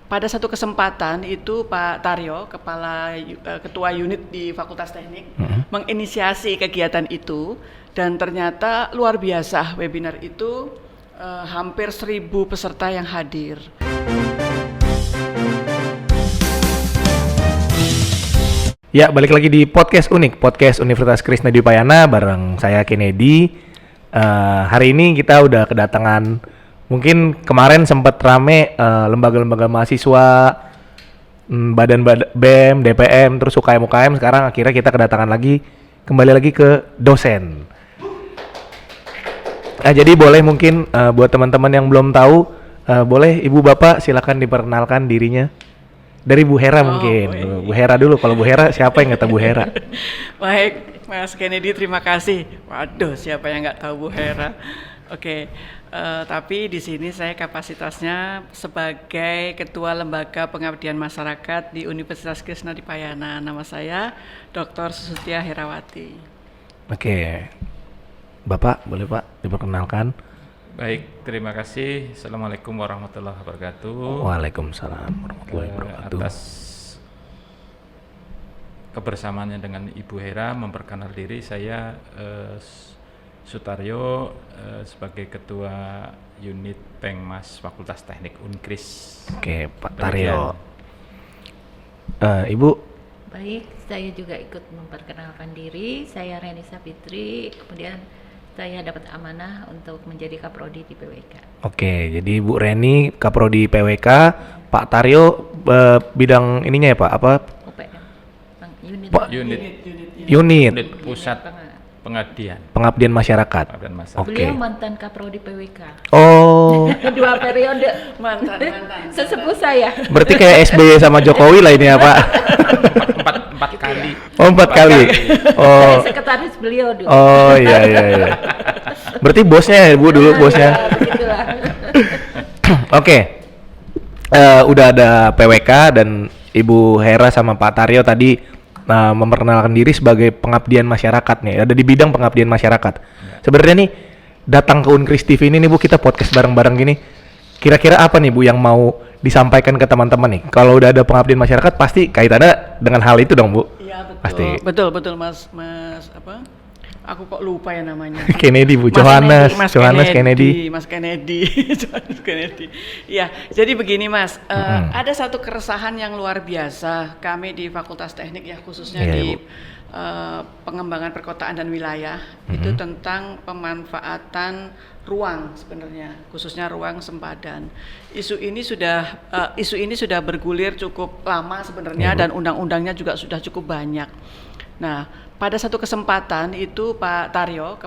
pada satu kesempatan itu Pak Taryo, ketua unit di Fakultas Teknik, menginisiasi kegiatan itu dan ternyata luar biasa webinar itu hampir 1.000 peserta yang hadir. Ya, balik lagi di podcast unik, podcast Universitas Krishna Dipayana bareng saya Kennedy. Hari ini kita udah kedatangan, mungkin kemarin sempat rame lembaga-lembaga mahasiswa, badan BEM, DPM, terus UKM, sekarang akhirnya kita kedatangan kembali lagi ke dosen. Jadi boleh mungkin buat teman-teman yang belum tahu, boleh Ibu Bapak silakan diperkenalkan dirinya. Dari Bu Hera mungkin. Bu Hera dulu, kalau Bu Hera siapa yang nggak tahu Bu Hera? Baik, Mas Kennedy, terima kasih. Waduh, siapa yang nggak tahu Bu Hera? Oke, tapi di sini saya kapasitasnya sebagai Ketua Lembaga Pengabdian Masyarakat di Universitas Krishna Dipayana. Nama saya Dr. Susutia Herawati. Oke, Bapak boleh Pak diperkenalkan? Baik, terima kasih. Assalamualaikum warahmatullahi wabarakatuh. Waalaikumsalam warahmatullahi wabarakatuh. Atas kebersamaannya dengan Ibu Hera, memperkenalkan diri, saya Sutaryo sebagai Ketua Unit Pengmas Fakultas Teknik Unkris. Oke, Pak Taryo. Ibu? Baik, saya juga ikut memperkenalkan diri. Saya Reni Sapitri, kemudian saya dapat amanah untuk menjadi Kaprodi di PWK. Oke, jadi Bu Reni Kaprodi PWK, Pak Taryo bidang ininya ya Pak, apa? UPM. Unit Pusat Pengabdian Masyarakat. Beliau mantan Kaprodi PWK. Oh. 2 periode. Mantan. Sesepuh saya. Berarti kayak SBY sama Jokowi lah ini ya Pak. Empat kali. Oh, 4 kali. Oh. Saya sekretaris beliau dulu. Oh iya. Berarti bosnya ya Bu dulu bosnya. Begitulah. Oke. Udah ada PWK dan Ibu Hera sama Pak Taryo tadi memperkenalkan diri sebagai pengabdian masyarakat nih, ada di bidang pengabdian masyarakat. Sebenarnya nih datang ke Unkris TV ini nih Bu, kita podcast bareng-bareng gini. Kira-kira apa nih Bu yang mau disampaikan ke teman-teman nih? Kalau udah ada pengabdian masyarakat pasti kaitannya dengan hal itu dong Bu. Iya betul. Pasti. Betul Mas apa? Aku kok lupa ya namanya. Kennedy Bu, Johannes Kennedy. Mas Kennedy. Ya, jadi begini Mas, ada satu keresahan yang luar biasa kami di Fakultas Teknik ya, khususnya di pengembangan perkotaan dan wilayah, itu tentang pemanfaatan ruang sebenarnya, khususnya ruang sempadan. Isu ini sudah bergulir cukup lama sebenarnya, dan undang-undangnya juga sudah cukup banyak. Nah, pada satu kesempatan itu Pak Taryo,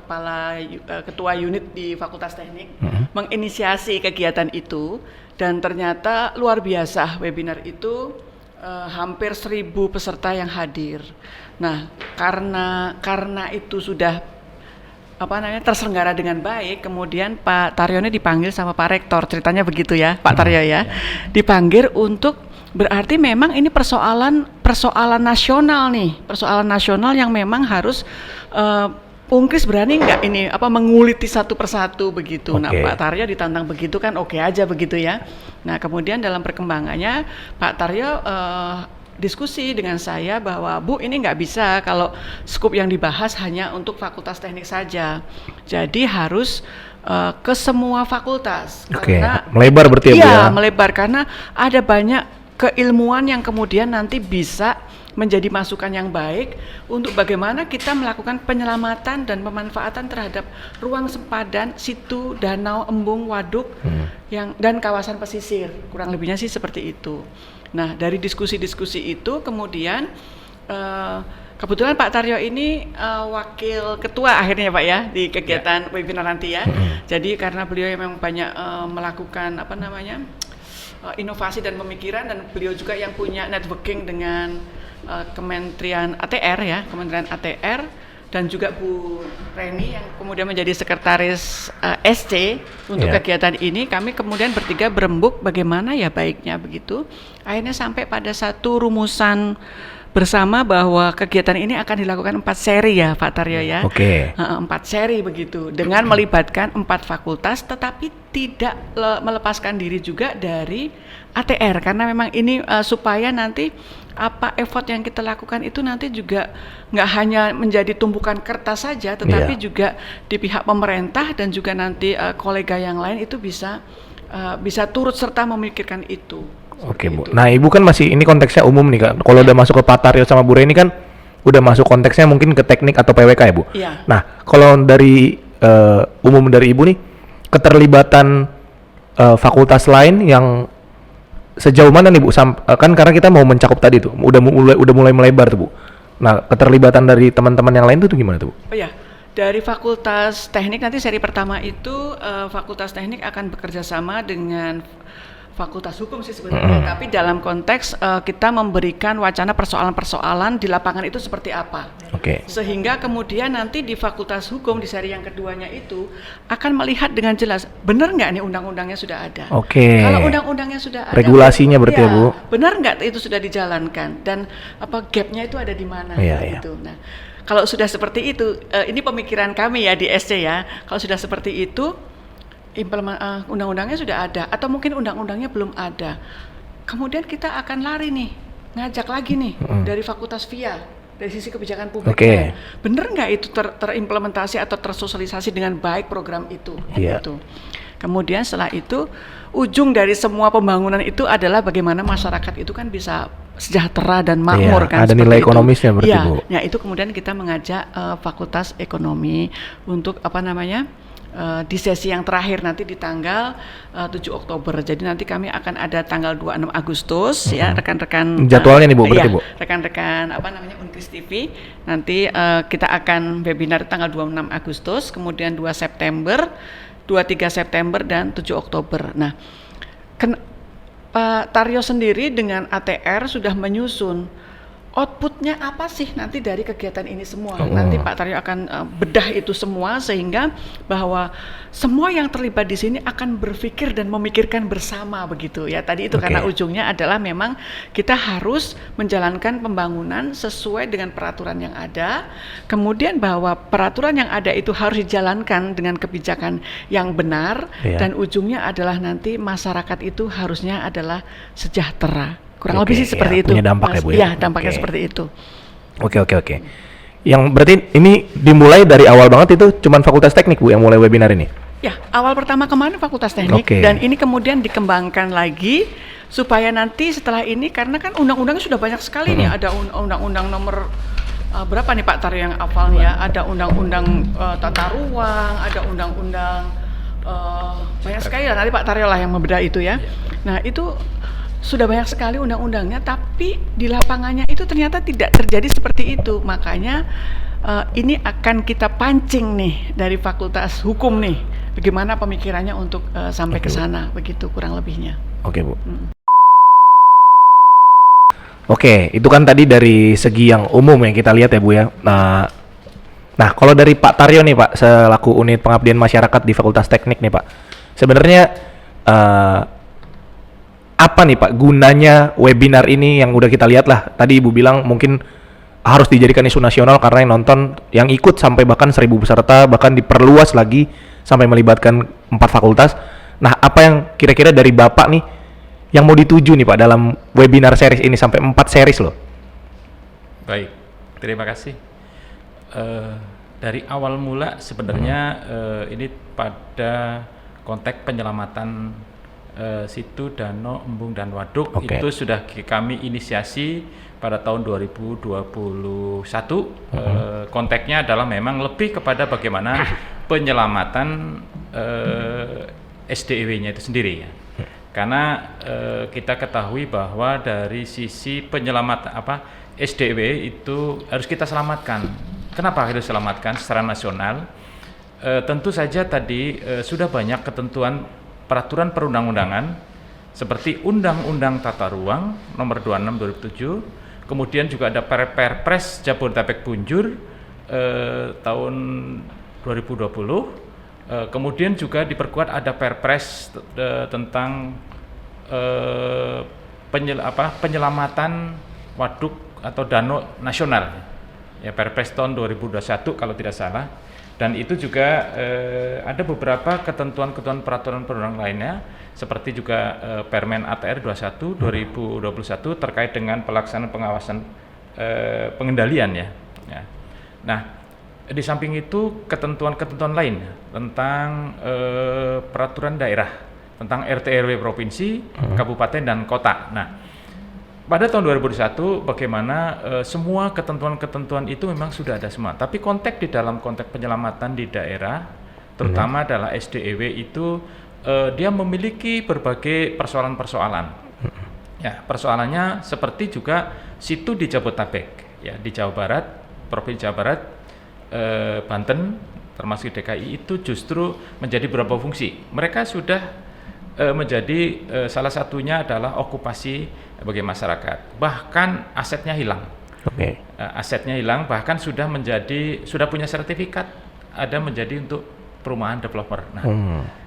ketua unit di Fakultas Teknik, menginisiasi kegiatan itu dan ternyata luar biasa webinar itu hampir 1.000 peserta yang hadir. Nah, karena itu sudah terselenggara dengan baik, kemudian Pak Taryo ini dipanggil sama Pak Rektor, ceritanya begitu ya Pak Taryo ya, dipanggil untuk berarti memang ini persoalan nasional nih, persoalan nasional yang memang harus Unkris berani nggak ini menguliti satu persatu begitu. Nah Pak Taryo ditantang begitu kan oke aja begitu ya. Nah kemudian dalam perkembangannya Pak Taryo diskusi dengan saya bahwa Bu ini nggak bisa kalau skup yang dibahas hanya untuk Fakultas Teknik saja, jadi harus ke semua fakultas. Karena melebar berarti ya Bu ya? Iya melebar karena ada banyak keilmuan yang kemudian nanti bisa menjadi masukan yang baik untuk bagaimana kita melakukan penyelamatan dan pemanfaatan terhadap ruang sempadan, situ, danau, embung, waduk dan kawasan pesisir. Kurang lebihnya sih seperti itu. Nah, dari diskusi-diskusi itu kemudian kebetulan Pak Taryo ini wakil ketua akhirnya Pak ya di kegiatan webinar nanti ya. Jadi karena beliau memang banyak melakukan inovasi dan pemikiran, dan beliau juga yang punya networking dengan Kementerian ATR dan juga Bu Reni yang kemudian menjadi sekretaris SC untuk kegiatan ini. Kami kemudian bertiga berembuk bagaimana ya baiknya begitu. Akhirnya sampai pada satu rumusan bersama bahwa kegiatan ini akan dilakukan 4 seri ya Pak Taryo ya. Oke. 4 seri begitu, dengan melibatkan 4 fakultas, tetapi tidak melepaskan diri juga dari ATR, karena memang ini supaya nanti apa effort yang kita lakukan itu nanti juga nggak hanya menjadi tumpukan kertas saja, tetapi juga di pihak pemerintah dan juga nanti kolega yang lain itu bisa turut serta memikirkan itu. Oke Bu. Nah Ibu kan masih, ini konteksnya umum nih Kak. Kalau udah masuk ke Pak Taryo sama Bu Reni kan udah masuk konteksnya mungkin ke teknik atau PWK ya Bu. Iya. Nah kalau dari umum dari Ibu nih, keterlibatan fakultas lain yang sejauh mana nih Bu? Kan karena kita mau mencakup tadi tuh, udah mulai melebar tuh Bu. Nah keterlibatan dari teman-teman yang lain tuh gimana tuh Bu? Oh ya. Dari Fakultas Teknik nanti seri pertama itu Fakultas Teknik akan bekerja sama dengan Fakultas Hukum sih sebenarnya, tapi dalam konteks kita memberikan wacana persoalan-persoalan di lapangan itu seperti apa. Oke. Sehingga kemudian nanti di Fakultas Hukum di seri yang keduanya itu akan melihat dengan jelas, benar nggak nih undang-undangnya sudah ada. Oke. Kalau undang-undangnya sudah ada, regulasinya berarti ya Bu. Benar nggak itu sudah dijalankan dan apa gapnya itu ada di mana gitu. Nah, kalau sudah seperti itu, ini pemikiran kami ya di SC ya. Kalau sudah seperti itu, undang-undangnya sudah ada atau mungkin undang-undangnya belum ada, kemudian kita akan lari nih ngajak lagi nih dari Fakultas VIA, dari sisi kebijakan publiknya, bener nggak itu terimplementasi atau tersosialisasi dengan baik program itu gitu. Kemudian setelah itu ujung dari semua pembangunan itu adalah bagaimana masyarakat itu kan bisa sejahtera dan makmur kan, ada nilai ekonomisnya berarti Bu. Ya itu kemudian kita mengajak Fakultas Ekonomi untuk apa namanya, di sesi yang terakhir nanti di tanggal 7 Oktober. Jadi nanti kami akan ada tanggal 26 Agustus ya rekan-rekan. Jadwalnya nih Bu, berarti Bu. Rekan-rekan apa namanya Unkris TV. Nanti kita akan webinar tanggal 26 Agustus, kemudian 2 September, 23 September dan 7 Oktober. Nah, Pak Taryo sendiri dengan ATR sudah menyusun outputnya apa sih nanti dari kegiatan ini semua. Nanti Pak Taryo akan bedah itu semua sehingga bahwa semua yang terlibat di sini akan berpikir dan memikirkan bersama begitu ya. Tadi itu karena ujungnya adalah memang kita harus menjalankan pembangunan sesuai dengan peraturan yang ada. Kemudian bahwa peraturan yang ada itu harus dijalankan dengan kebijakan yang benar dan ujungnya adalah nanti masyarakat itu harusnya adalah sejahtera. Kurang lebih sih seperti itu. Punya dampak ya Bu ya? Iya, dampaknya seperti itu. Oke. Yang berarti ini dimulai dari awal banget itu cuman Fakultas Teknik Bu yang mulai webinar ini? Ya, awal pertama kemarin Fakultas Teknik dan ini kemudian dikembangkan lagi supaya nanti setelah ini, karena kan undang-undangnya sudah banyak sekali nih, ada undang-undang nomor berapa nih Pak Taryo yang hafal nih ya? Ada undang-undang tata ruang, ada undang-undang banyak sekali lah, nanti Pak Taryo lah yang membedah itu ya. Nah, itu sudah banyak sekali undang-undangnya, tapi di lapangannya itu ternyata tidak terjadi seperti itu. Makanya ini akan kita pancing nih dari Fakultas Hukum nih, bagaimana pemikirannya untuk sampai ke sana, begitu kurang lebihnya. Oke Bu. Oke, itu kan tadi dari segi yang umum yang kita lihat ya Bu ya. Nah kalau dari Pak Taryo nih Pak, selaku unit pengabdian masyarakat di Fakultas Teknik nih Pak, sebenarnya apa nih Pak gunanya webinar ini yang udah kita lihat lah, tadi Ibu bilang mungkin harus dijadikan isu nasional karena yang nonton, yang ikut sampai bahkan 1.000 peserta, bahkan diperluas lagi sampai melibatkan 4 fakultas. Nah apa yang kira-kira dari Bapak nih yang mau dituju nih Pak dalam webinar series ini sampai 4 series loh? Baik, terima kasih. Dari awal mula sebenarnya ini pada konteks penyelamatan situ, danau, embung dan waduk itu sudah kami inisiasi pada tahun 2021. Konteksnya adalah memang lebih kepada bagaimana penyelamatan SDEW-nya itu sendiri ya. Karena kita ketahui bahwa dari sisi penyelamatan SDEW itu harus kita selamatkan. Kenapa harus selamatkan secara nasional? Tentu saja tadi sudah banyak ketentuan peraturan perundang-undangan seperti Undang-Undang Tata Ruang Nomor 26 2007, kemudian juga ada Perpres Jabodetabek Punjur tahun 2020, kemudian juga diperkuat ada Perpres tentang penyelamatan waduk atau danau nasional, ya Perpres tahun 2021 kalau tidak salah. Dan itu juga ada beberapa ketentuan-ketentuan peraturan perundang lainnya, seperti juga Permen ATR 21 2021 terkait dengan pelaksanaan pengawasan pengendalian ya. Nah, di samping itu ketentuan-ketentuan lain tentang peraturan daerah, tentang RT RW provinsi, kabupaten dan kota. Nah, pada tahun 2021 bagaimana semua ketentuan-ketentuan itu memang sudah ada semua. Tapi konteks di dalam konteks penyelamatan di daerah, terutama adalah SDEW itu dia memiliki berbagai persoalan-persoalan. Ya, persoalannya seperti juga situ di Jabodetabek, ya di Jawa Barat, Provinsi Jawa Barat, Banten, termasuk DKI itu justru menjadi beberapa fungsi. Mereka sudah menjadi salah satunya adalah okupasi bagi masyarakat. Bahkan asetnya hilang. Asetnya hilang, bahkan sudah punya sertifikat ada menjadi untuk perumahan developer. Nah,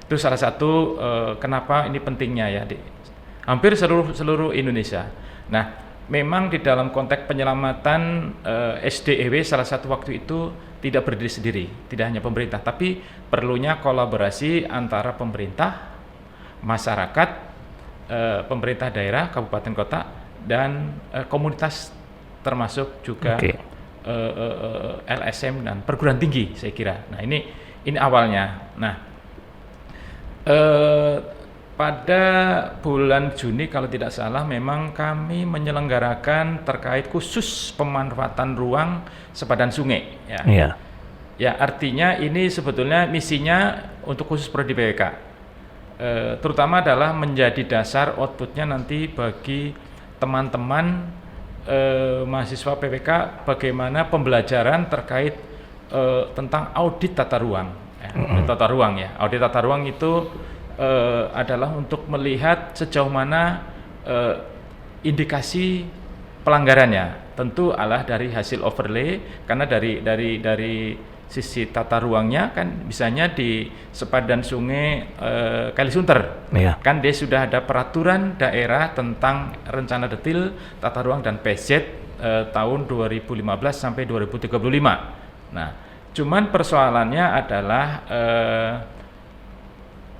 itu salah satu kenapa ini pentingnya ya di hampir seluruh Indonesia. Nah, memang di dalam konteks penyelamatan SDEW salah satu waktu itu tidak berdiri sendiri, tidak hanya pemerintah, tapi perlunya kolaborasi antara pemerintah, masyarakat, pemerintah daerah, kabupaten kota, dan komunitas, termasuk juga LSM dan perguruan tinggi, saya kira. Nah, ini awalnya. Nah, pada bulan Juni kalau tidak salah memang kami menyelenggarakan terkait khusus pemanfaatan ruang sepadan sungai. Ya, artinya ini sebetulnya misinya untuk khusus prodi PWK. Terutama adalah menjadi dasar outputnya nanti bagi teman-teman mahasiswa PWK bagaimana pembelajaran terkait tentang audit tata ruang. Audit tata ruang itu adalah untuk melihat sejauh mana indikasi pelanggarannya. Tentu adalah dari hasil overlay, karena dari sisi tata ruangnya kan misalnya di sepadan sungai Kalisunter, kan dia sudah ada peraturan daerah tentang rencana detail tata ruang dan PZ tahun 2015 sampai 2035. Nah, cuman persoalannya adalah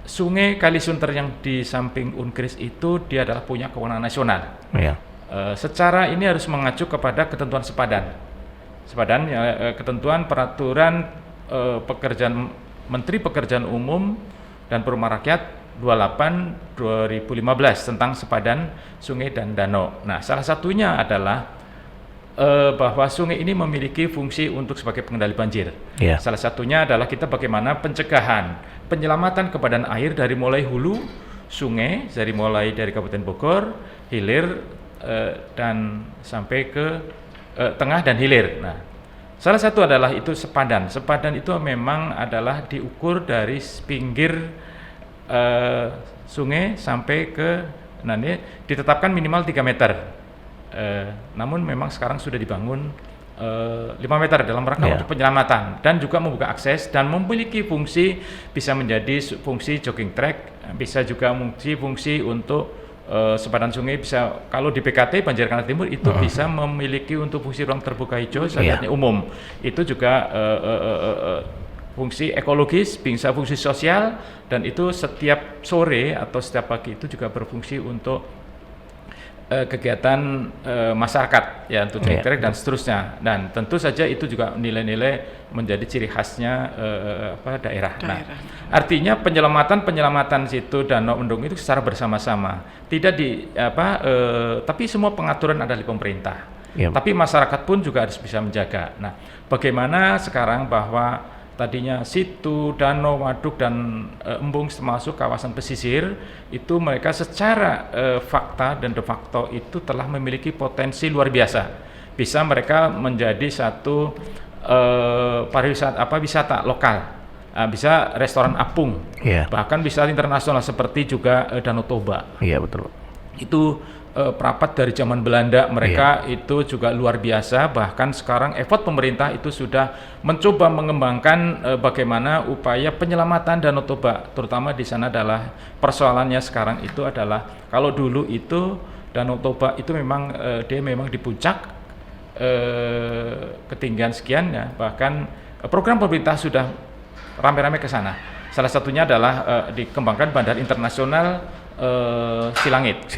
sungai Kalisunter yang di samping Unkris itu dia adalah punya kewenangan nasional. Secara ini harus mengacu kepada ketentuan sepadan ketentuan peraturan pekerjaan Menteri Pekerjaan Umum dan Perumahan Rakyat 28 2015 tentang sepadan sungai dan danau. Nah, salah satunya adalah bahwa sungai ini memiliki fungsi untuk sebagai pengendali banjir. Salah satunya adalah kita bagaimana pencegahan penyelamatan kebadan air dari mulai hulu sungai, dari Kabupaten Bogor, hilir dan sampai ke tengah dan hilir. Nah, salah satu adalah itu sepadan. Sepadan itu memang adalah diukur dari pinggir sungai sampai ke, nah ini ditetapkan minimal 3 meter. Namun memang sekarang sudah dibangun 5 meter dalam rangka untuk penyelamatan dan juga membuka akses dan memiliki fungsi bisa menjadi fungsi jogging track, bisa juga fungsi untuk sepadan sungai bisa kalau di BKT Banjir Kanal Timur itu bisa memiliki untuk fungsi ruang terbuka hijau sehatnya umum. Itu juga fungsi ekologis, bisa fungsi sosial, dan itu setiap sore atau setiap pagi itu juga berfungsi untuk kegiatan masyarakat ya untuk track dan seterusnya. Dan tentu saja itu juga nilai-nilai menjadi ciri khasnya daerah. Nah, artinya penyelamatan situ danau endung itu secara bersama-sama, tidak tapi semua pengaturan ada di pemerintah. Tapi masyarakat pun juga harus bisa menjaga. Nah, bagaimana sekarang bahwa tadinya situ, danau, waduk, dan embung termasuk kawasan pesisir itu mereka secara fakta dan de facto itu telah memiliki potensi luar biasa. Bisa mereka menjadi satu wisata lokal, bisa restoran apung, bahkan bisa internasional seperti juga Danau Toba. Betul. Itu perapat dari zaman Belanda, mereka itu juga luar biasa. Bahkan sekarang effort pemerintah itu sudah mencoba mengembangkan bagaimana upaya penyelamatan Danau Toba, terutama di sana adalah persoalannya sekarang itu adalah kalau dulu itu Danau Toba itu memang dia memang di puncak ketinggian sekian ya, bahkan program pemerintah sudah rame-rame ke sana. Salah satunya adalah dikembangkan Bandar Internasional Silangit.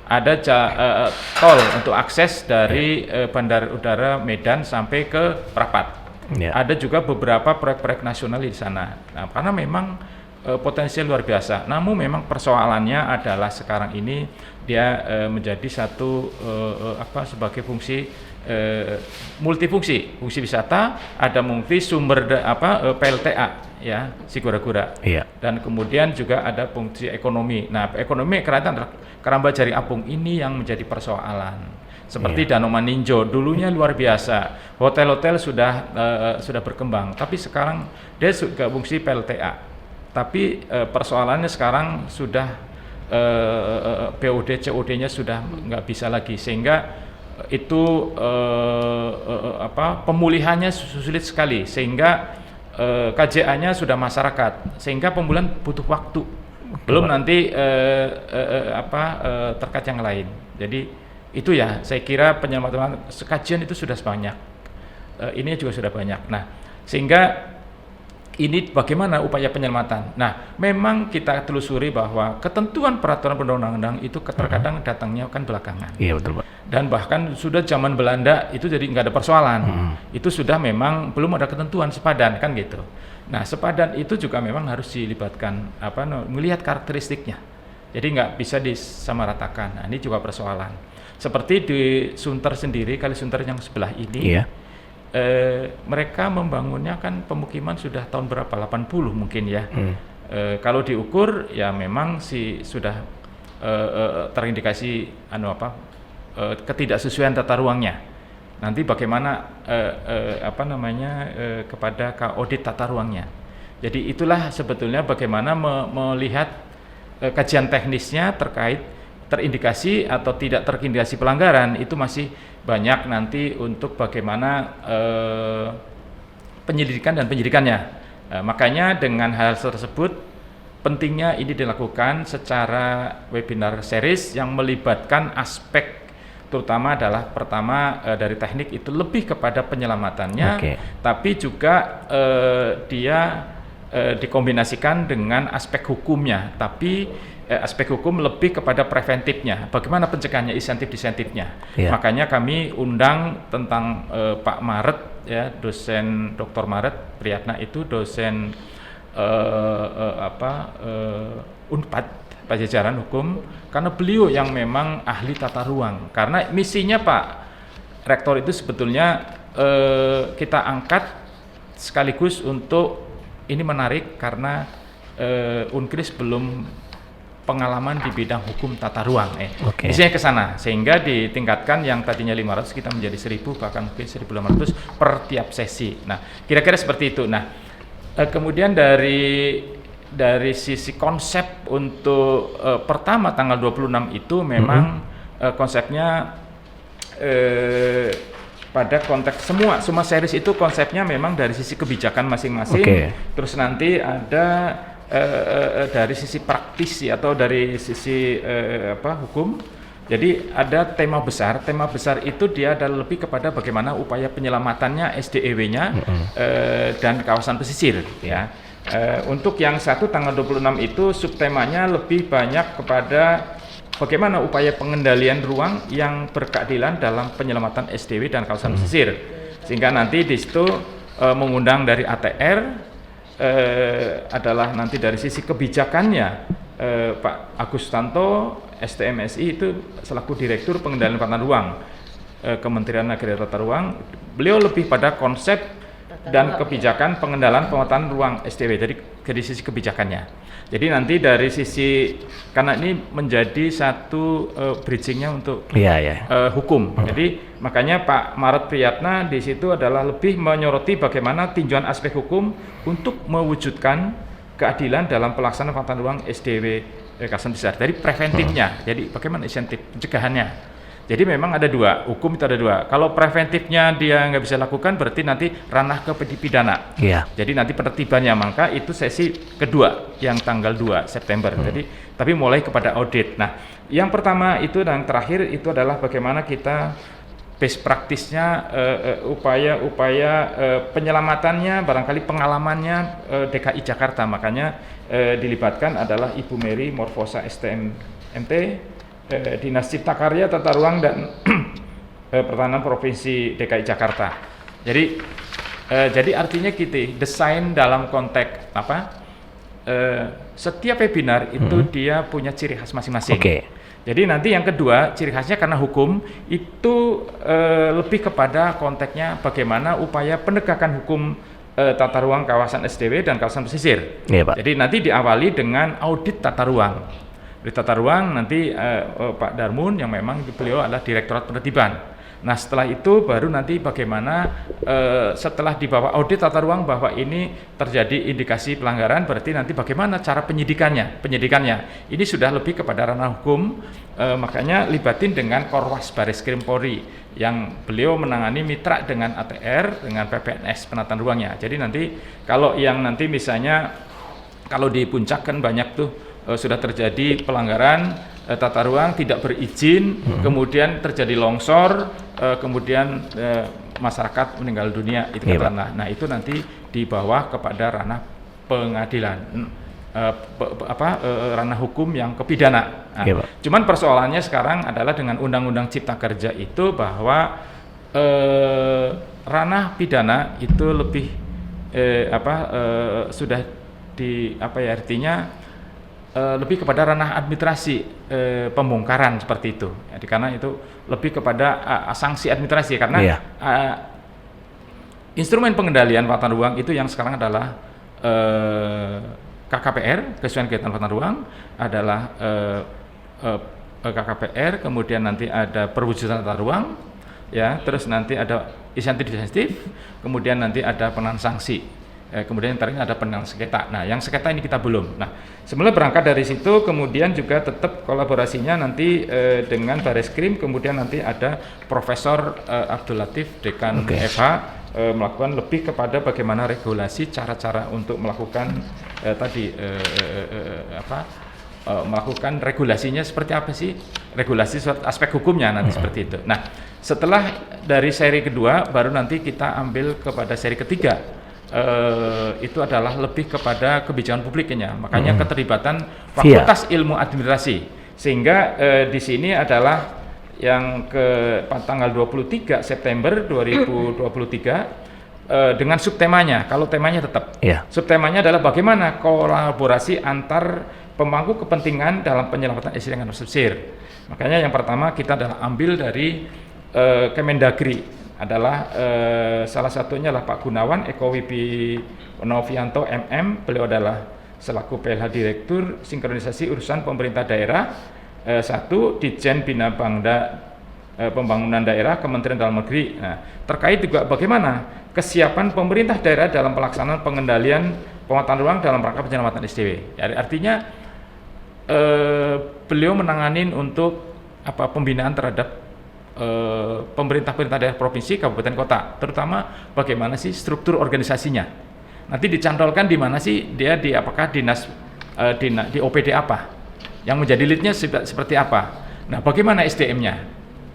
Ada tol untuk akses dari Bandar Udara Medan sampai ke Prapat. Ada juga beberapa proyek-proyek nasional di sana. Nah, karena memang potensial luar biasa. Namun memang persoalannya adalah sekarang ini dia menjadi satu sebagai fungsi multifungsi, fungsi wisata, ada multi sumber PLTA ya, Sigura-gura. Dan kemudian juga ada fungsi ekonomi. Nah, ekonomi kerajaan Keramba Jari Apung ini yang menjadi persoalan. Seperti Danau Maninjo, dulunya luar biasa, hotel-hotel sudah berkembang, tapi sekarang dia juga fungsi PLTA. Tapi persoalannya sekarang sudah BOD, COD-nya sudah nggak bisa lagi, sehingga itu pemulihannya sulit sekali, sehingga KJA-nya sudah masyarakat, sehingga pemulihan butuh waktu, belum nanti terkait yang lain. Jadi itu ya, saya kira penyelamatan kajian itu sudah banyak, ini juga sudah banyak. Nah, sehingga ini bagaimana upaya penyelamatan. Nah, memang kita telusuri bahwa ketentuan peraturan perundang-undang itu terkadang datangnya kan belakangan. Iya, betul, Pak. Dan bahkan sudah zaman Belanda itu jadi nggak ada persoalan. Itu sudah memang belum ada ketentuan sepadan kan gitu. Nah, sepadan itu juga memang harus dilibatkan melihat karakteristiknya. Jadi nggak bisa disamaratakan. Nah, ini juga persoalan. Seperti di Sunter sendiri, Kali Sunter yang sebelah ini, mereka membangunnya kan pemukiman sudah tahun berapa? 80 mungkin ya. Kalau diukur ya memang sudah terindikasi ketidaksesuaian tata ruangnya. Nanti bagaimana kepada audit tata ruangnya. Jadi itulah sebetulnya bagaimana melihat kajian teknisnya terkait terindikasi atau tidak terindikasi pelanggaran, itu masih banyak nanti untuk bagaimana penyelidikan dan penyidikannya. Makanya dengan hal tersebut pentingnya ini dilakukan secara webinar series yang melibatkan aspek, terutama adalah pertama dari teknik itu lebih kepada penyelamatannya, tapi juga dia dikombinasikan dengan aspek hukumnya, tapi aspek hukum lebih kepada preventifnya, bagaimana pencegahannya, insentif-disentifnya. Makanya kami undang tentang Pak Maret ya, dosen Dr. Maret Priyatna, itu dosen Unpad Pajajaran Hukum, karena beliau yang memang ahli tata ruang. Karena misinya Pak Rektor itu sebetulnya kita angkat sekaligus untuk ini menarik karena Unkris belum pengalaman di bidang hukum tata ruang. Misinya ke sana, sehingga ditingkatkan yang tadinya 500 kita menjadi 1000, bahkan mungkin 1.500 per tiap sesi. Nah, kira-kira seperti itu. Nah, kemudian dari sisi konsep untuk pertama tanggal 26 itu memang konsepnya pada konteks semua series itu konsepnya memang dari sisi kebijakan masing-masing. Terus nanti ada dari sisi praktisi atau dari sisi hukum. Jadi ada tema besar. Tema besar itu dia adalah lebih kepada bagaimana upaya penyelamatannya SDEW-nya dan kawasan pesisir ya. Untuk yang satu tanggal 26 itu subtemanya lebih banyak kepada bagaimana upaya pengendalian ruang yang berkeadilan dalam penyelamatan SDW dan kawasan pesisir. Sehingga nanti di situ mengundang dari ATR, adalah nanti dari sisi kebijakannya Pak Agus Tanto STMSI itu selaku Direktur Pengendalian Tata Ruang Kementerian Negeri Tata Ruang. Beliau lebih pada konsep dan kebijakan pengendalian pemetaan ruang SDW, jadi dari sisi kebijakannya. Jadi nanti dari sisi, karena ini menjadi satu bridgingnya untuk hukum. Jadi makanya Pak Maret Priyatna di situ adalah lebih menyoroti bagaimana tinjauan aspek hukum untuk mewujudkan keadilan dalam pelaksanaan pemetaan ruang SDW kawasan besar. Dari preventifnya, jadi bagaimana insentif pencegahannya. Jadi memang ada dua, hukum itu ada dua. Kalau preventifnya dia nggak bisa lakukan, berarti nanti ranah ke pidana. Jadi nanti penertibannya, maka itu sesi kedua yang tanggal 2 September. Jadi tapi mulai kepada audit. Nah, yang pertama itu dan terakhir itu adalah bagaimana kita best practice-nya, upaya-upaya penyelamatannya, barangkali pengalamannya DKI Jakarta. Makanya dilibatkan adalah Ibu Mary Morfosa STMMT, Dinas Cipta Karya, Tata Ruang dan Pertahanan Provinsi DKI Jakarta. Jadi artinya kita desain dalam konteks setiap webinar itu dia punya ciri khas masing-masing. Jadi nanti yang kedua, ciri khasnya karena hukum itu lebih kepada konteksnya bagaimana upaya penegakan hukum tata ruang kawasan SDW dan kawasan pesisir. Pak. Jadi nanti diawali dengan audit tata ruang. Di tata ruang nanti Pak Darmun yang memang beliau adalah Direktorat Penertiban. Nah setelah itu baru nanti bagaimana setelah di bawah audit tata ruang bahwa ini terjadi indikasi pelanggaran, berarti nanti bagaimana cara penyidikannya. Ini sudah lebih kepada ranah hukum, makanya libatin dengan Korwas Bareskrim Polri yang beliau menangani mitra dengan ATR, dengan PPNS penataan ruangnya. Jadi nanti kalau yang nanti misalnya kalau di puncak kan banyak tuh sudah terjadi pelanggaran tata ruang tidak berizin, kemudian terjadi longsor, kemudian masyarakat meninggal dunia itu katakanlah. Nah itu nanti di bawah kepada ranah pengadilan, ranah hukum yang kepidana. Nah, cuman persoalannya sekarang adalah dengan Undang-Undang Cipta Kerja itu bahwa ranah pidana itu lebih sudah di artinya lebih kepada ranah administrasi pembongkaran seperti itu. Jadi karena itu lebih kepada sanksi administrasi karena instrumen pengendalian tata ruang itu yang sekarang adalah KKPR, kesesuaian kegiatan tata ruang adalah KKPR, kemudian nanti ada perwujudan tata ruang, ya, terus nanti ada insentif, kemudian nanti ada penanganan sanksi. Kemudian yang terakhir ada penanganan sengketa. Nah, yang sengketa ini kita belum. Nah, sebenarnya berangkat dari situ, kemudian juga tetap kolaborasinya nanti dengan Bareskrim, kemudian nanti ada Profesor Abdul Latif, Dekan FH, melakukan lebih kepada bagaimana regulasi, cara-cara untuk melakukan melakukan regulasinya seperti apa sih? Regulasi aspek hukumnya nanti seperti itu. Nah, setelah dari seri kedua, baru nanti kita ambil kepada seri ketiga. Itu adalah lebih kepada kebijakan publiknya, makanya keterlibatan Fakultas Ilmu Administrasi, sehingga di sini adalah yang ke tanggal 23 September 2023 dengan subtemanya. Kalau temanya tetap, subtemanya adalah bagaimana kolaborasi antar pemangku kepentingan dalam penyelamatan SDM dan pesisir. Makanya yang pertama kita adalah ambil dari Kemendagri. Adalah salah satunya adalah Pak Gunawan Eko Novianto MM, beliau adalah selaku PLH Direktur Sinkronisasi Urusan Pemerintah Daerah, satu Ditjen Bina Bangda Pembangunan Daerah Kementerian Dalam Negeri. Nah, terkait juga bagaimana kesiapan pemerintah daerah dalam pelaksanaan pengendalian penataan ruang dalam rangka penyelamatan SDW. Artinya beliau menanganin untuk pembinaan terhadap pemerintah daerah provinsi, kabupaten, kota, terutama bagaimana sih struktur organisasinya. Nanti dicantolkan di mana sih dia apakah dinas di OPD apa, yang menjadi leadnya seperti apa. Nah, bagaimana SDM-nya,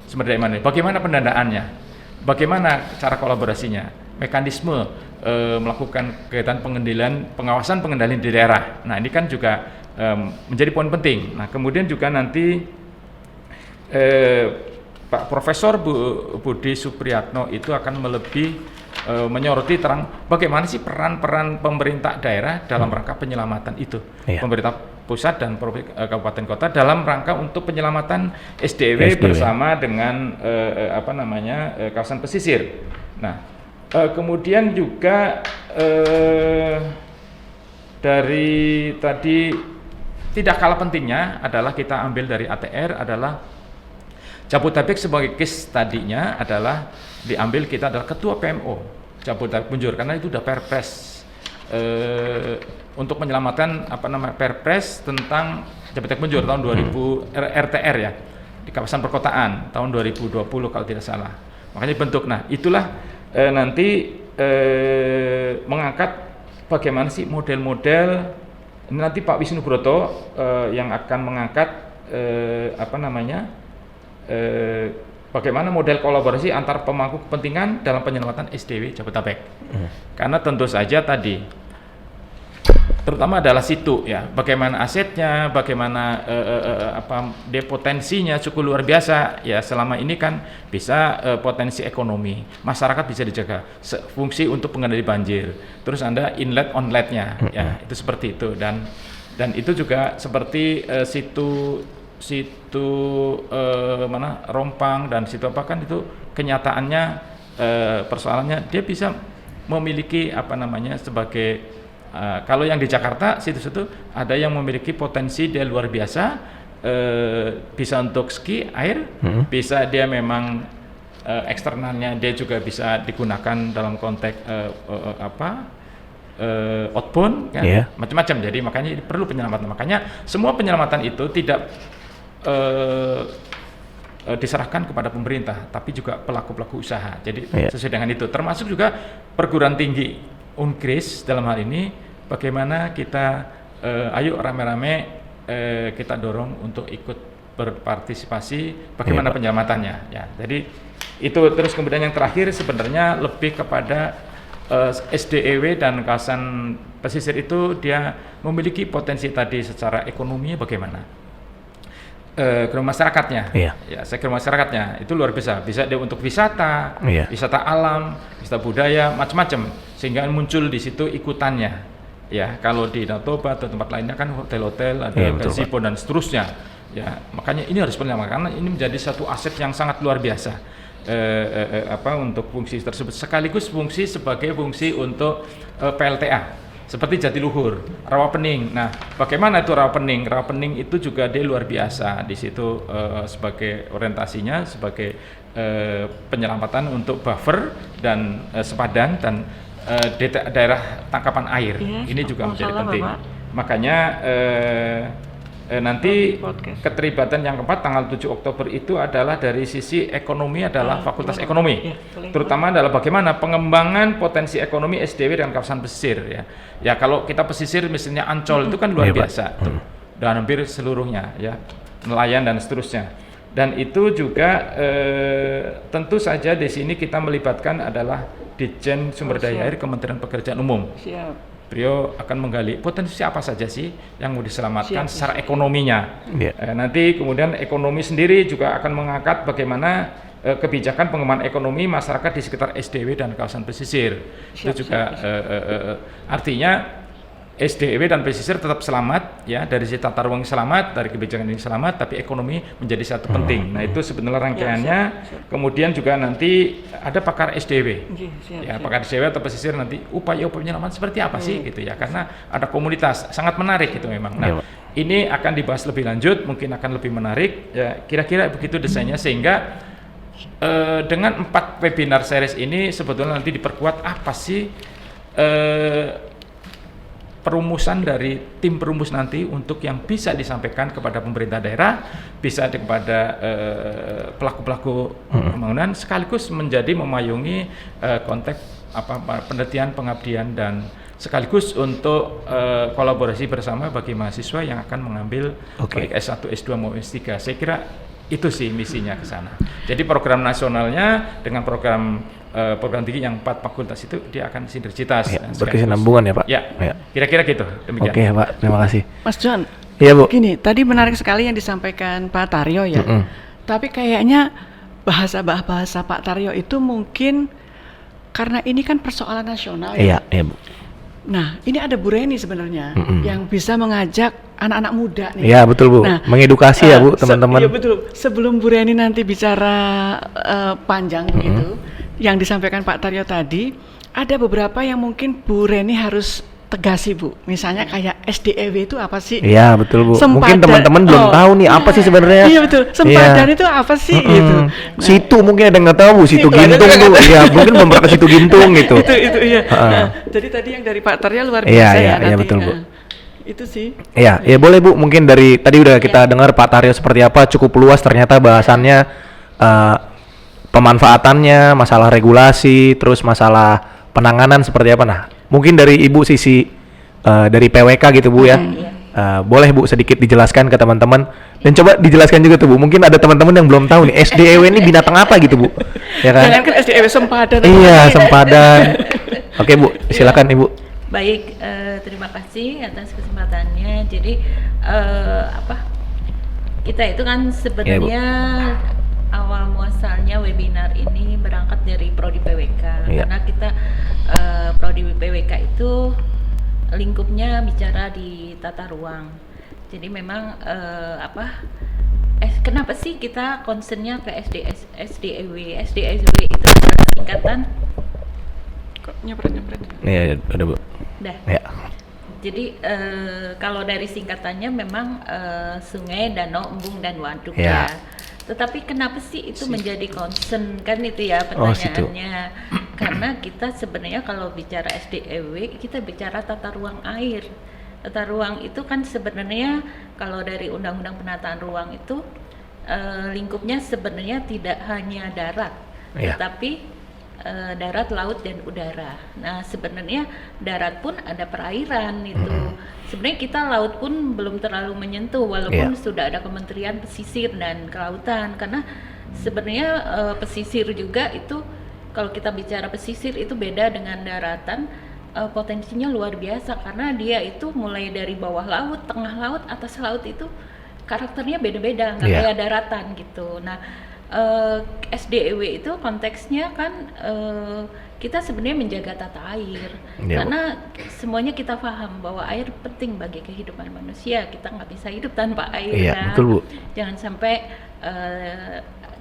sumber daya mana, bagaimana pendanaannya, bagaimana cara kolaborasinya, mekanisme melakukan kegiatan pengawasan pengendalian di daerah. Nah, ini kan juga menjadi poin penting. Nah, kemudian juga nanti Pak Profesor Budi Supriyatno itu akan menyoroti terang bagaimana sih peran pemerintah daerah dalam rangka penyelamatan itu, pemerintah pusat dan kabupaten kota dalam rangka untuk penyelamatan SDW bersama dengan kawasan pesisir. Nah, kemudian juga dari tadi tidak kalah pentingnya adalah kita ambil dari ATR adalah Jabodetabek sebagai case tadinya adalah diambil kita adalah Ketua PMO Jabodetabek Punjur, karena itu udah Perpres untuk menyelamatkan Perpres tentang Jabodetabek Punjur tahun 2000 RTR ya di kawasan perkotaan tahun 2020 kalau tidak salah. Makanya bentuk. Nah, itulah nanti mengangkat bagaimana sih model-model. Ini nanti Pak Wisnu Broto yang akan mengangkat bagaimana model kolaborasi antar pemangku kepentingan dalam penyelamatan SDW Jabodetabek. Karena tentu saja tadi terutama adalah situ ya, bagaimana asetnya, bagaimana dia potensinya cukup luar biasa ya. Selama ini kan bisa potensi ekonomi masyarakat bisa dijaga, fungsi untuk pengendali banjir, terus Anda inlet onletnya ya, itu seperti itu. Dan itu juga seperti situ Rompang dan situ apa kan, itu kenyataannya persoalannya dia bisa memiliki sebagai kalau yang di Jakarta situ ada yang memiliki potensi dia luar biasa, bisa untuk ski air, bisa dia memang eksternalnya dia juga bisa digunakan dalam konteks outbound kan, macam-macam. Jadi makanya perlu penyelamatan. Makanya semua penyelamatan itu tidak diserahkan kepada pemerintah, tapi juga pelaku-pelaku usaha. Jadi sesuai dengan itu, termasuk juga perguruan tinggi Unkris dalam hal ini, bagaimana kita ayo rame-rame kita dorong untuk ikut berpartisipasi bagaimana penyelamatannya ya. Jadi itu. Terus kemudian yang terakhir sebenarnya lebih kepada SDEW dan kawasan pesisir itu dia memiliki potensi tadi secara ekonomi bagaimana masyarakatnya, ya sektor masyarakatnya itu luar biasa, bisa dia untuk wisata, wisata alam, wisata budaya, macam-macam, sehingga muncul di situ ikutannya, ya. Kalau di Danau Toba atau tempat lainnya kan hotel-hotel, ada Gazebo dan seterusnya, ya. Makanya ini harus penyelamatan karena ini menjadi satu aset yang sangat luar biasa, untuk fungsi tersebut, sekaligus fungsi sebagai fungsi untuk PLTA. Seperti Jatiluhur, Rawapening. Nah, bagaimana itu Rawapening? Rawapening itu juga dia luar biasa di situ sebagai orientasinya sebagai penyelamatan untuk buffer dan sepadan dan daerah tangkapan air. Ini juga menjadi penting. Bapak. Makanya nanti keterlibatan yang keempat tanggal 7 Oktober itu adalah dari sisi ekonomi adalah Fakultas Ekonomi, terutama adalah bagaimana pengembangan potensi ekonomi SDW dan kawasan pesisir ya. Ya kalau kita pesisir misalnya Ancol itu kan luar biasa tuh, dan hampir seluruhnya ya, nelayan dan seterusnya. Dan itu juga tentu saja di sini kita melibatkan adalah Ditjen Sumber Daya Air Kementerian Pekerjaan Umum. Beliau akan menggali potensi apa saja sih yang mau diselamatkan secara ekonominya. Nanti kemudian ekonomi sendiri juga akan mengangkat bagaimana kebijakan pengembangan ekonomi masyarakat di sekitar SDW dan kawasan pesisir. Itu juga artinya SDW dan pesisir tetap selamat ya, dari sisi tata ruang selamat, dari kebijakan ini selamat, tapi ekonomi menjadi satu penting. Nah itu sebenarnya rangkaiannya. Kemudian juga nanti ada pakar SDW, pakar SDW atau pesisir nanti upaya penyelaman seperti apa sih gitu ya, karena ada komunitas sangat menarik itu memang. Nah ini akan dibahas lebih lanjut, mungkin akan lebih menarik ya, kira-kira begitu desainnya, sehingga dengan 4 webinar series ini sebetulnya nanti diperkuat apa sih perumusan dari tim perumus nanti untuk yang bisa disampaikan kepada pemerintah daerah, bisa kepada pelaku-pelaku pembangunan, sekaligus menjadi memayungi konteks penelitian, pengabdian, dan sekaligus untuk kolaborasi bersama bagi mahasiswa yang akan mengambil baik S1, S2 maupun S3. Saya kira itu sih misinya ke sana. Jadi program nasionalnya dengan program tinggi yang 4 fakultas itu dia akan sinergitas, berkesinambungan ya Pak. Ya. Kira-kira gitu. Demikian. Oke Pak, terima kasih. Mas John. Iya Bu. Gini, tadi menarik sekali yang disampaikan Pak Taryo ya. Tapi kayaknya bahasa Pak Taryo itu mungkin karena ini kan persoalan nasional ya. Iya Bu. Nah, ini ada Bu Reni sebenarnya yang bisa mengajak anak-anak muda nih. Iya betul Bu, nah, mengedukasi ya Bu teman-teman. Iya betul. Sebelum Bu Reni nanti bicara panjang begitu, yang disampaikan Pak Taryo tadi, ada beberapa yang mungkin Bu Reni harus tegasi Bu. Misalnya kayak SDEW itu apa sih? Iya betul Bu. Mungkin teman-teman belum tahu nih apa sih sebenarnya. Iya betul. Sempadan itu apa sih gitu. Nah, situ mungkin ada nggak tahu, situ gintung tuh. Iya mungkin belum pernah ke situ gintung gitu. Itu iya. Nah, jadi tadi yang dari Pak Taryo luar biasa ya. Iya betul Bu. Itu sih. Iya, ya boleh Bu. Mungkin dari tadi udah kita dengar Pak Taryo seperti apa, cukup luas ternyata bahasannya, pemanfaatannya, masalah regulasi, terus masalah penanganan seperti apa. Nah, mungkin dari Ibu sisi dari PWK gitu Bu ya. Boleh Bu sedikit dijelaskan ke teman-teman dan coba dijelaskan juga tuh Bu. Mungkin ada teman-teman yang belum tahu nih SDEW ini binatang apa gitu Bu. Ya kan? Jangan kan SDEW sempadan. Iya, sempadan. Oke Bu, silakan Ibu. Baik, terima kasih atas kesempatannya. Jadi kita itu kan sebenarnya awal muasalnya webinar ini berangkat dari Prodi PWK. Karena kita Prodi PWK itu lingkupnya bicara di tata ruang. Jadi memang kenapa sih kita concernnya ke SDEW? SDEW itu adalah singkatan. Kok nyepret? Iya, udah Bu. Udah. Ya. Jadi kalau dari singkatannya memang sungai, danau, embung, dan waduk ya. Tetapi kenapa sih itu menjadi concern, kan itu ya pertanyaannya. Karena kita sebenarnya kalau bicara SDEW kita bicara tata ruang air. Tata ruang itu kan sebenarnya kalau dari Undang-Undang Penataan Ruang itu lingkupnya sebenarnya tidak hanya darat, tetapi darat, laut, dan udara. Nah sebenarnya darat pun ada perairan itu. Sebenarnya kita laut pun belum terlalu menyentuh walaupun sudah ada Kementerian Pesisir dan Kelautan, karena sebenarnya pesisir juga itu, kalau kita bicara pesisir itu beda dengan daratan, potensinya luar biasa karena dia itu mulai dari bawah laut, tengah laut, atas laut itu karakternya beda-beda, nggak kayak daratan gitu. Nah SDEW itu konteksnya kan kita sebenarnya menjaga tata air, karena semuanya kita paham bahwa air penting bagi kehidupan manusia. Kita nggak bisa hidup tanpa air. Betul, Bu. Jangan sampai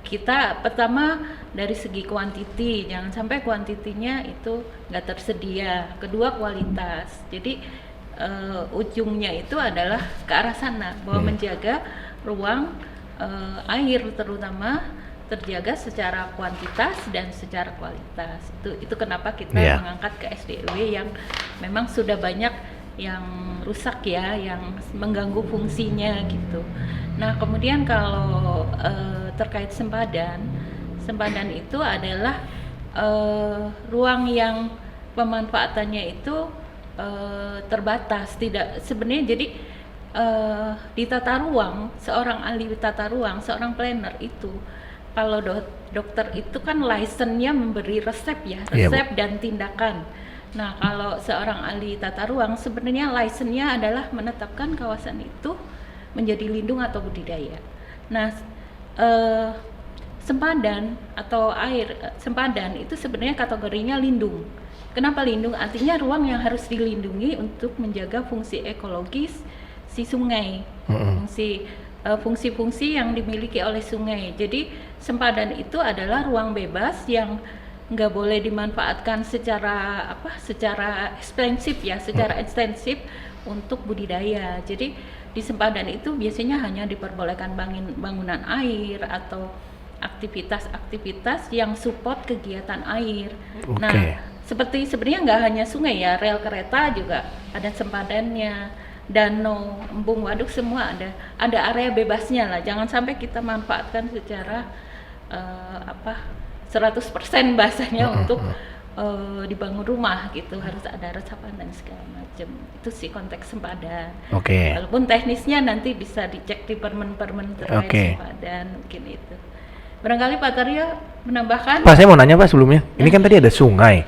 kita pertama dari segi kuantiti, jangan sampai kuantitinya itu nggak tersedia. Kedua kualitas. Jadi ujungnya itu adalah ke arah sana, bahwa menjaga ruang air terutama terjaga secara kuantitas dan secara kualitas. Itu kenapa kita mengangkat ke SDEW yang memang sudah banyak yang rusak ya, yang mengganggu fungsinya gitu. Nah kemudian kalau terkait sempadan itu adalah ruang yang pemanfaatannya itu terbatas, tidak sebenarnya. Jadi di tata ruang, seorang ahli tata ruang, seorang planner itu, kalau dokter itu kan license-nya memberi resep ya, resep dan tindakan. Nah kalau seorang ahli tata ruang sebenarnya license-nya adalah menetapkan kawasan itu menjadi lindung atau budidaya. Nah sempadan atau sempadan itu sebenarnya kategorinya lindung. Kenapa lindung? Artinya ruang yang harus dilindungi untuk menjaga fungsi ekologis si sungai, fungsi-fungsi yang dimiliki oleh sungai. Jadi sempadan itu adalah ruang bebas yang nggak boleh dimanfaatkan secara ekstensif ya, secara ekstensif untuk budidaya. Jadi di sempadan itu biasanya hanya diperbolehkan bangunan air atau aktivitas-aktivitas yang support kegiatan air. Nah, seperti sebenarnya nggak hanya sungai ya, rel kereta juga ada sempadannya. Danau, embung, waduk semua ada area bebasnya lah. Jangan sampai kita manfaatkan secara 100% bahasanya untuk dibangun rumah gitu. Harus ada resapan dan segala macam. Itu sih konteks sempadan. Walaupun teknisnya nanti bisa dicek di permen terkait sempadan, mungkin itu. Barangkali Pak Taryo menambahkan. Pak, saya mau nanya Pak sebelumnya. Ini kan tadi ada sungai,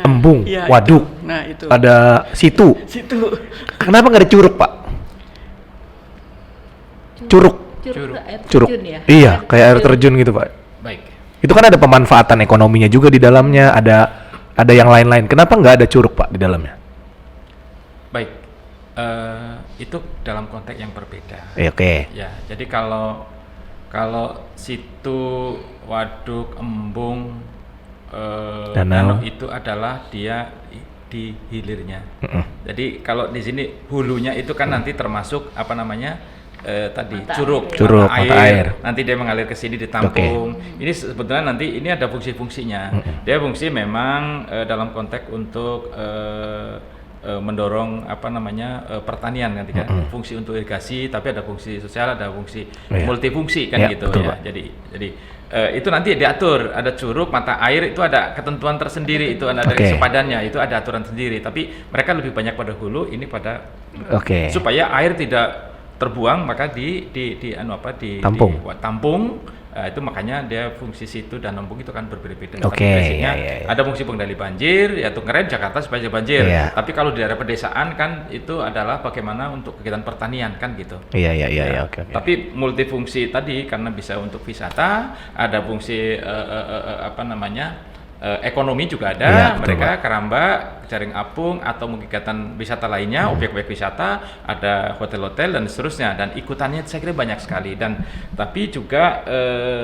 embung, waduk, itu. ada situ. Kenapa nggak ada curug Pak? Curug. Air terjun ya? Iya, kayak air terjun gitu Pak. Baik. Itu kan ada pemanfaatan ekonominya juga di dalamnya, ada yang lain-lain. Kenapa nggak ada curug Pak di dalamnya? Baik, itu dalam konteks yang berbeda. Ya, jadi kalau situ, waduk, embung, danau itu adalah dia di hilirnya. Jadi kalau di sini hulunya itu kan nanti termasuk curug, mata air. Nanti dia mengalir ke sini ditampung. Ini sebetulnya nanti ini ada fungsi-fungsinya. Dia fungsi memang dalam konteks untuk mendorong pertanian kan, fungsi untuk irigasi, tapi ada fungsi sosial, ada fungsi multifungsi kan gitu betul, ya. Pak. Jadi itu nanti diatur, ada curug, mata air itu ada ketentuan tersendiri, itu ada sepadannya, itu ada aturan sendiri. Tapi mereka lebih banyak pada hulu, ini pada supaya air tidak terbuang, maka tampung. Itu makanya dia fungsi situ dan embung itu kan berbeda-beda. Tapi basic-nya ada fungsi pengendali banjir, yaitu ngerem Jakarta supaya tidak banjir. Tapi kalau di daerah pedesaan kan itu adalah bagaimana untuk kegiatan pertanian kan gitu. Oke. Tapi multifungsi tadi karena bisa untuk wisata, ada fungsi ekonomi juga ada, mereka keramba, jaring apung atau kegiatan wisata lainnya, objek-objek wisata, ada hotel-hotel dan seterusnya, dan ikutannya saya kira banyak sekali, dan tapi juga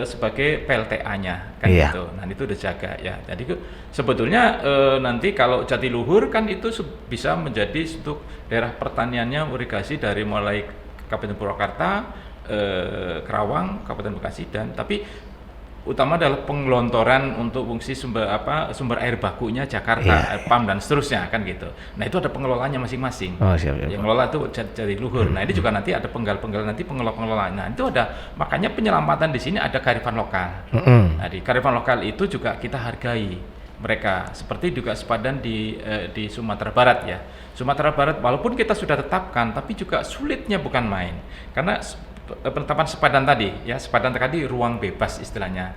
sebagai PLTA-nya kan gitu. Nah itu udah jaga ya. Jadi sebetulnya nanti kalau Jatiluhur kan itu bisa menjadi untuk daerah pertaniannya irigasi dari mulai Kabupaten Purwakarta, Kerawang, Kabupaten Bekasi, dan tapi utama adalah pengelontoran untuk fungsi sumber air bakunya Jakarta, PAM dan seterusnya kan gitu. Nah itu ada pengelolanya masing-masing. Yang ngelola itu Jatiluhur. Nah ini juga nanti ada penggal-penggal, nanti pengelola. Nah itu ada, makanya penyelamatan di sini ada kearifan lokal. Nah di kearifan lokal itu juga kita hargai mereka. Seperti juga sepadan di Sumatera Barat ya. Sumatera Barat walaupun kita sudah tetapkan, tapi juga sulitnya bukan main. Karena penetapan sepadan tadi ruang bebas istilahnya,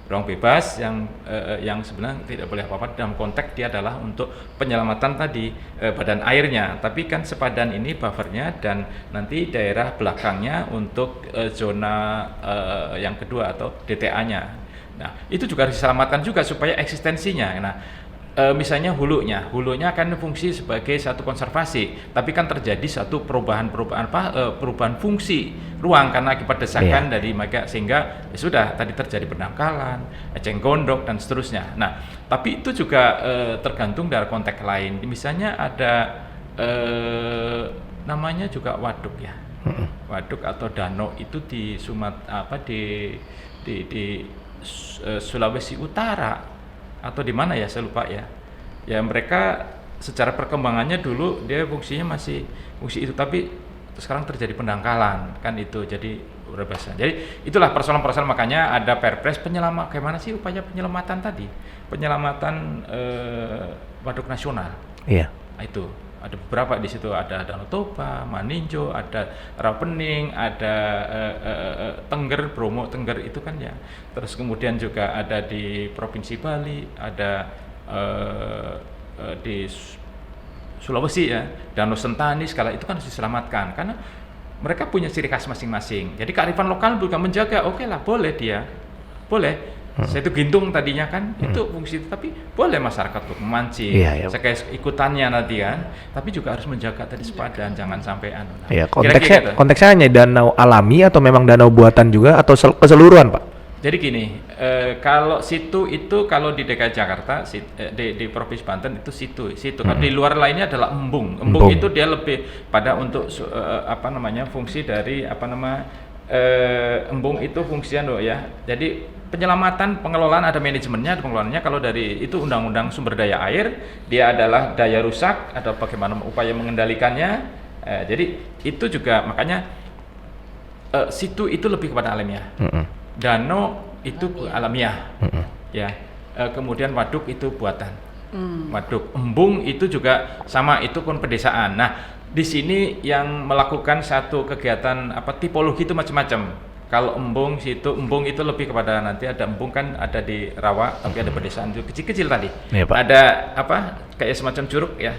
ruang bebas yang sebenarnya tidak boleh apa-apa dalam konteks dia adalah untuk penyelamatan tadi badan airnya, tapi kan sepadan ini buffernya dan nanti daerah belakangnya untuk zona yang kedua atau DTA-nya. Nah itu juga harus diselamatkan juga supaya eksistensinya. Nah misalnya hulunya akan fungsi sebagai satu konservasi, tapi kan terjadi satu perubahan fungsi ruang karena akibat desakan dari mereka, sehingga sudah tadi terjadi pendangkalan, eceng gondok dan seterusnya. Nah, tapi itu juga tergantung dari konteks lain. Misalnya ada namanya juga waduk ya, waduk atau danau itu di Sulawesi Utara. Atau di mana ya, saya lupa ya. Ya mereka secara perkembangannya dulu dia fungsinya masih fungsi itu, tapi sekarang terjadi pendangkalan kan itu, jadi udah biasa. Jadi itulah persoalan-persoalan, makanya ada Perpres bagaimana sih upaya penyelamatan tadi, penyelamatan waduk nasional. Nah, itu ada beberapa di situ, ada Danau Toba, Maninjo, ada Rapening, ada Tengger, Bromo Tengger itu kan ya. Terus kemudian juga ada di Provinsi Bali, ada di Sulawesi ya, Danau Sentani, segala itu kan harus diselamatkan karena mereka punya ciri khas masing-masing. Jadi kearifan lokal juga menjaga, oke lah, boleh dia, boleh. Saya itu gintung tadinya kan, itu fungsi, tapi boleh masyarakat untuk memancing, kayak ikutannya nanti kan, tapi juga harus menjaga tadi sepadan, jangan sampai konteksnya hanya danau alami atau memang danau buatan juga atau keseluruhan Pak? Jadi gini, kalau situ itu kalau di DKI Jakarta, di Provinsi Banten itu situ. Kalau di luar lainnya adalah embung. Embung itu dia lebih pada untuk fungsi dari embung itu fungsinya ya. Jadi penyelamatan, pengelolaan ada manajemennya, ada pengelolaannya. Kalau dari itu undang-undang sumber daya air, dia adalah daya rusak, ada bagaimana upaya mengendalikannya. Jadi itu juga makanya situ itu lebih kepada alamiah. Danau itu alamiah. Ya. Kemudian waduk itu buatan. Waduk, embung itu juga sama, itu pun pedesaan. Nah, di sini yang melakukan satu kegiatan tipologi itu macam-macam. Kalau embung itu lebih kepada nanti ada embung kan ada di rawa, tapi ada pedesaan itu kecil-kecil tadi. Ada kayak semacam curug ya.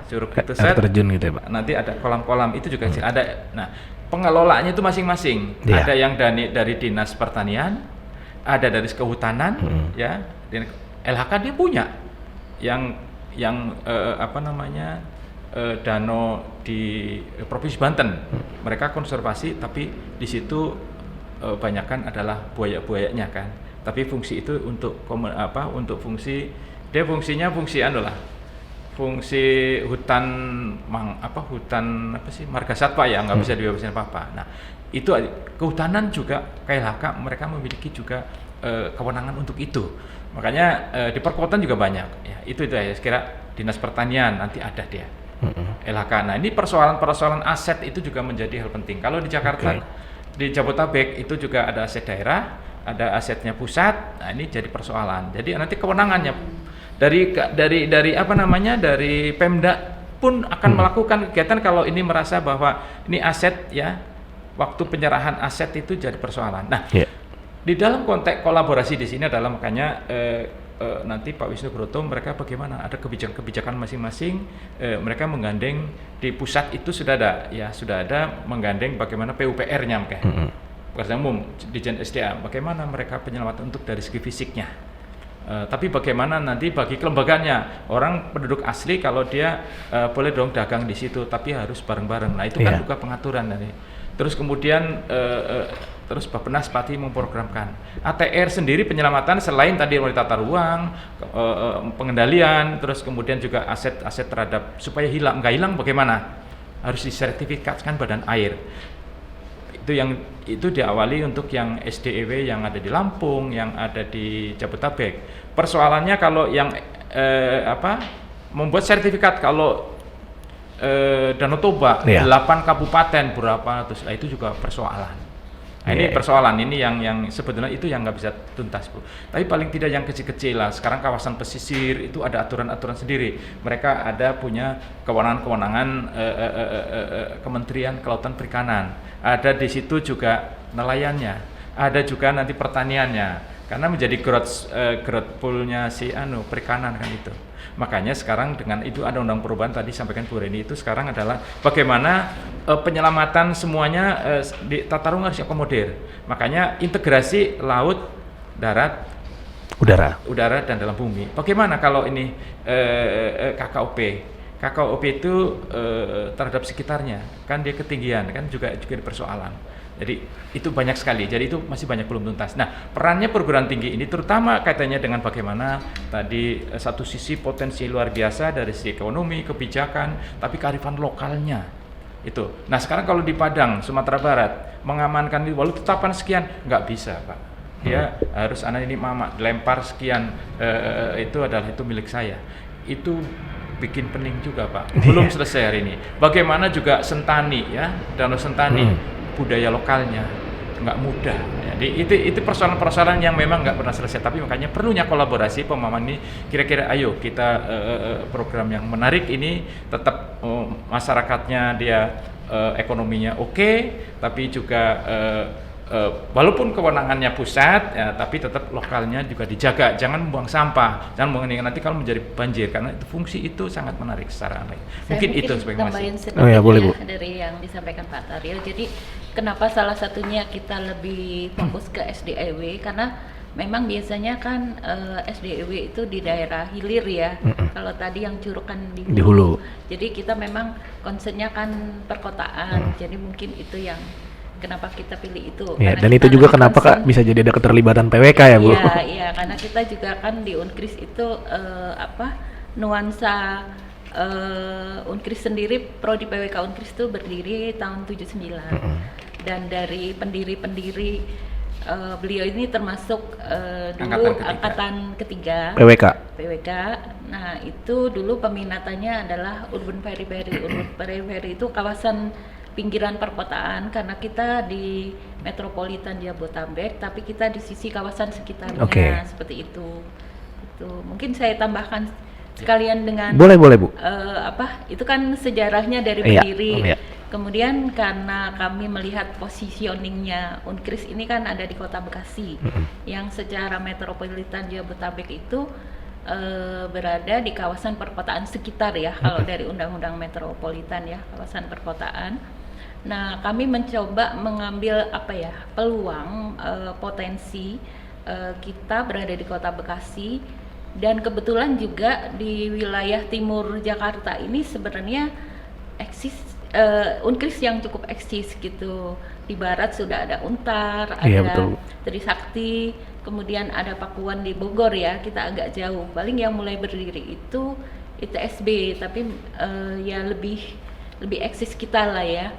Curug itu terjun gitu ya Pak. Nanti ada kolam-kolam itu juga kecil. Ada. Nah, pengelolaannya itu masing-masing. Ada yang dari Dinas Pertanian, ada dari Kehutanan, ya. LHK dia punya yang danau di Provinsi Banten. Mereka konservasi, tapi di situ banyakkan adalah buaya-buayanya kan. Tapi fungsi itu untuk untuk fungsi fungsi hutan marga satwa ya, nggak bisa dibebasin apa-apa. Nah, itu kehutanan juga KLHK mereka memiliki juga kewenangan untuk itu. Makanya di perkotaan juga banyak ya. Itu ya, sekira Dinas Pertanian nanti ada dia. LHK. Nah, ini persoalan aset itu juga menjadi hal penting. Kalau di Jakarta, di Jabotabek itu juga ada aset daerah, ada asetnya pusat. Nah, ini jadi persoalan. Jadi nanti kewenangannya dari apa namanya, dari Pemda pun akan melakukan kegiatan kalau ini merasa bahwa ini aset ya, waktu penyerahan aset itu jadi persoalan. Nah, di dalam konteks kolaborasi di sini adalah makanya nanti Pak Wisnu Broto mereka bagaimana ada kebijakan masing-masing, mereka menggandeng di pusat itu sudah ada menggandeng bagaimana PUPR-nya pekerjaan umum Ditjen SDA, bagaimana mereka penyelamatan untuk dari segi fisiknya, tapi bagaimana nanti bagi kelembagaannya, orang penduduk asli kalau dia boleh dong dagang di situ tapi harus bareng-bareng. Nah, itu kan juga pengaturan dari. Terus kemudian terus Bappenas Pati memprogramkan ATR sendiri penyelamatan selain tadi mulai tata ruang, pengendalian, terus kemudian juga aset-aset terhadap supaya nggak hilang bagaimana harus disertifikatkan badan air. Itu diawali untuk yang SDEW yang ada di Lampung, yang ada di Jabotabek. Persoalannya kalau yang membuat sertifikat kalau Danau Toba 8 kabupaten berapa terus itu juga persoalan. Nah, ini persoalan ini yang sebetulnya itu yang nggak bisa tuntas, Bu. Tapi paling tidak yang kecil-kecil lah. Sekarang kawasan pesisir itu ada aturan-aturan sendiri. Mereka ada punya kewenangan-kewenangan Kementerian Kelautan Perikanan. Ada di situ juga nelayannya. Ada juga nanti pertaniannya. Karena menjadi growth pool-nya si perikanan kan itu. Makanya sekarang dengan itu ada undang perubahan tadi sampaikan Bu Reni itu sekarang adalah bagaimana penyelamatan semuanya di tata ruang harus akomodir. Makanya integrasi laut, darat, udara dan dalam bumi. Bagaimana kalau ini KKOP itu terhadap sekitarnya kan dia ketinggian kan juga persoalan. Jadi itu banyak sekali, jadi itu masih banyak belum tuntas. Nah, perannya perguruan tinggi ini terutama kaitannya dengan bagaimana tadi satu sisi potensi luar biasa dari sisi ekonomi, kebijakan, tapi kearifan lokalnya itu. Nah, sekarang kalau di Padang, Sumatera Barat, mengamankan itu, walau tetapan sekian, nggak bisa, Pak. Dia harus anak ini mama, dilempar sekian, itu milik saya. Itu bikin pening juga, Pak. Belum selesai hari ini. Bagaimana juga Sentani, ya, Danau Sentani. Budaya lokalnya nggak mudah. Jadi itu persoalan-persoalan yang memang nggak pernah selesai. Tapi makanya perlunya kolaborasi pemahaman ini. Kira-kira ayo kita program yang menarik ini tetap masyarakatnya dia ekonominya oke, tapi juga walaupun kewenangannya pusat, ya, tapi tetap lokalnya juga dijaga. Jangan membuang sampah, jangan membuang ini nanti kalau menjadi banjir karena itu fungsi itu sangat menarik secara aneh. Mungkin itu sebagai tambahin boleh, Bu. Dari yang disampaikan Pak Taryo. Jadi kenapa salah satunya kita lebih fokus ke SDEW karena memang biasanya kan SDEW itu di daerah hilir ya. Kalau tadi yang Curug kan di hulu. Jadi kita memang concernnya kan perkotaan. Jadi mungkin itu yang kenapa kita pilih itu. Ya, dan itu juga kenapa Kak bisa jadi ada keterlibatan PWK ya, Bu? Iya, karena kita juga kan di Unkris itu nuansa Unkris sendiri, prodi PWK Unkris itu berdiri tahun 79. Dan dari pendiri-pendiri beliau ini termasuk dulu angkatan ketiga PWK. Nah, itu dulu peminatannya adalah urban periphery. Urban periphery itu kawasan pinggiran perkotaan karena kita di metropolitan Jabotabek tapi kita di sisi kawasan sekitarnya seperti itu. Itu mungkin saya tambahkan sekalian dengan boleh Bu. Itu kan sejarahnya dari pendiri. Kemudian karena kami melihat positioningnya Unkris ini kan ada di Kota Bekasi yang secara metropolitan Jabotabek itu berada di kawasan perkotaan sekitar ya kalau dari undang-undang metropolitan ya kawasan perkotaan. Nah, kami mencoba mengambil peluang potensi kita berada di Kota Bekasi dan kebetulan juga di wilayah timur Jakarta ini sebenarnya eksis Unkris yang cukup eksis gitu. Di barat sudah ada Untar, ada Trisakti, kemudian ada Pakuan di Bogor ya, kita agak jauh. Paling yang mulai berdiri itu ITSB, tapi ya lebih eksis kita lah ya.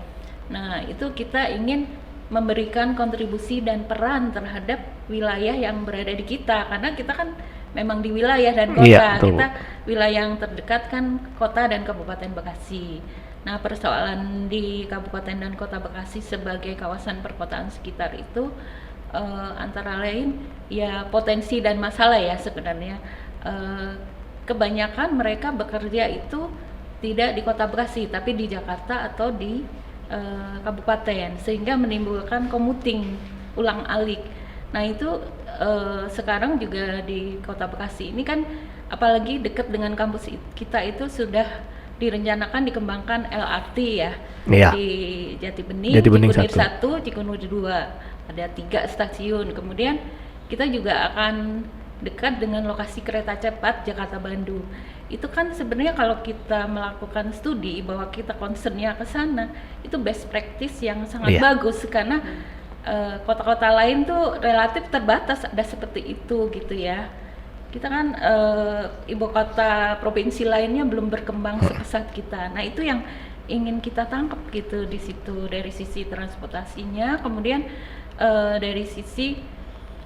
Nah, itu kita ingin memberikan kontribusi dan peran terhadap wilayah yang berada di kita, karena kita kan memang di wilayah dan kota. Iya, betul. Kita wilayah yang terdekat kan kota dan Kabupaten Bekasi. Nah, persoalan di Kabupaten dan Kota Bekasi sebagai kawasan perkotaan sekitar itu antara lain ya potensi dan masalah ya sebenarnya. Kebanyakan mereka bekerja itu tidak di Kota Bekasi tapi di Jakarta atau di kabupaten, sehingga menimbulkan commuting ulang-alik. Nah itu sekarang juga di Kota Bekasi ini kan apalagi dekat dengan kampus kita itu sudah direncanakan dikembangkan LRT ya, di Jati Bening, Cikunir 1, Cikunir 2, ada 3 stasiun. Kemudian kita juga akan dekat dengan lokasi kereta cepat Jakarta-Bandung. Itu kan sebenarnya kalau kita melakukan studi bahwa kita concernnya ke sana, itu best practice yang sangat bagus karena kota-kota lain tuh relatif terbatas ada seperti itu gitu ya. Kita kan ibu kota provinsi lainnya belum berkembang sepesat kita. Nah itu yang ingin kita tangkap gitu di situ dari sisi transportasinya. Kemudian dari sisi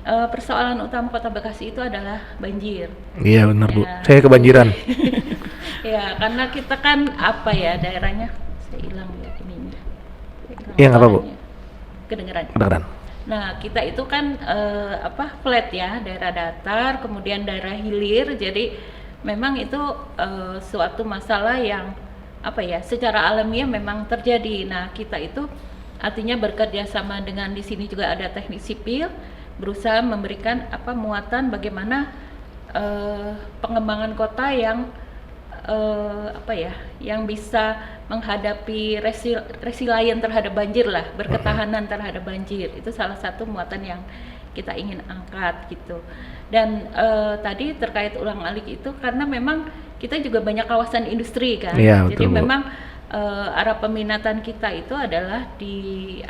persoalan utama Kota Bekasi itu adalah banjir. Iya benar Bu, saya kebanjiran. Ya karena kita kan apa ya daerahnya, saya hilang ya ini. Iya nggak apa Bu? Kedengeran. Nah kita itu kan flat ya, daerah datar, kemudian daerah hilir, jadi memang itu suatu masalah yang apa ya secara alamiah memang terjadi. Nah kita itu artinya bekerja sama dengan di sini juga ada teknik sipil, berusaha memberikan muatan bagaimana pengembangan kota yang yang bisa menghadapi resilient terhadap banjir lah, berketahanan terhadap banjir. Itu salah satu muatan yang kita ingin angkat gitu. Dan tadi terkait ulang-alik itu karena memang kita juga banyak kawasan industri kan. Iya, jadi betul, memang arah peminatan kita itu adalah di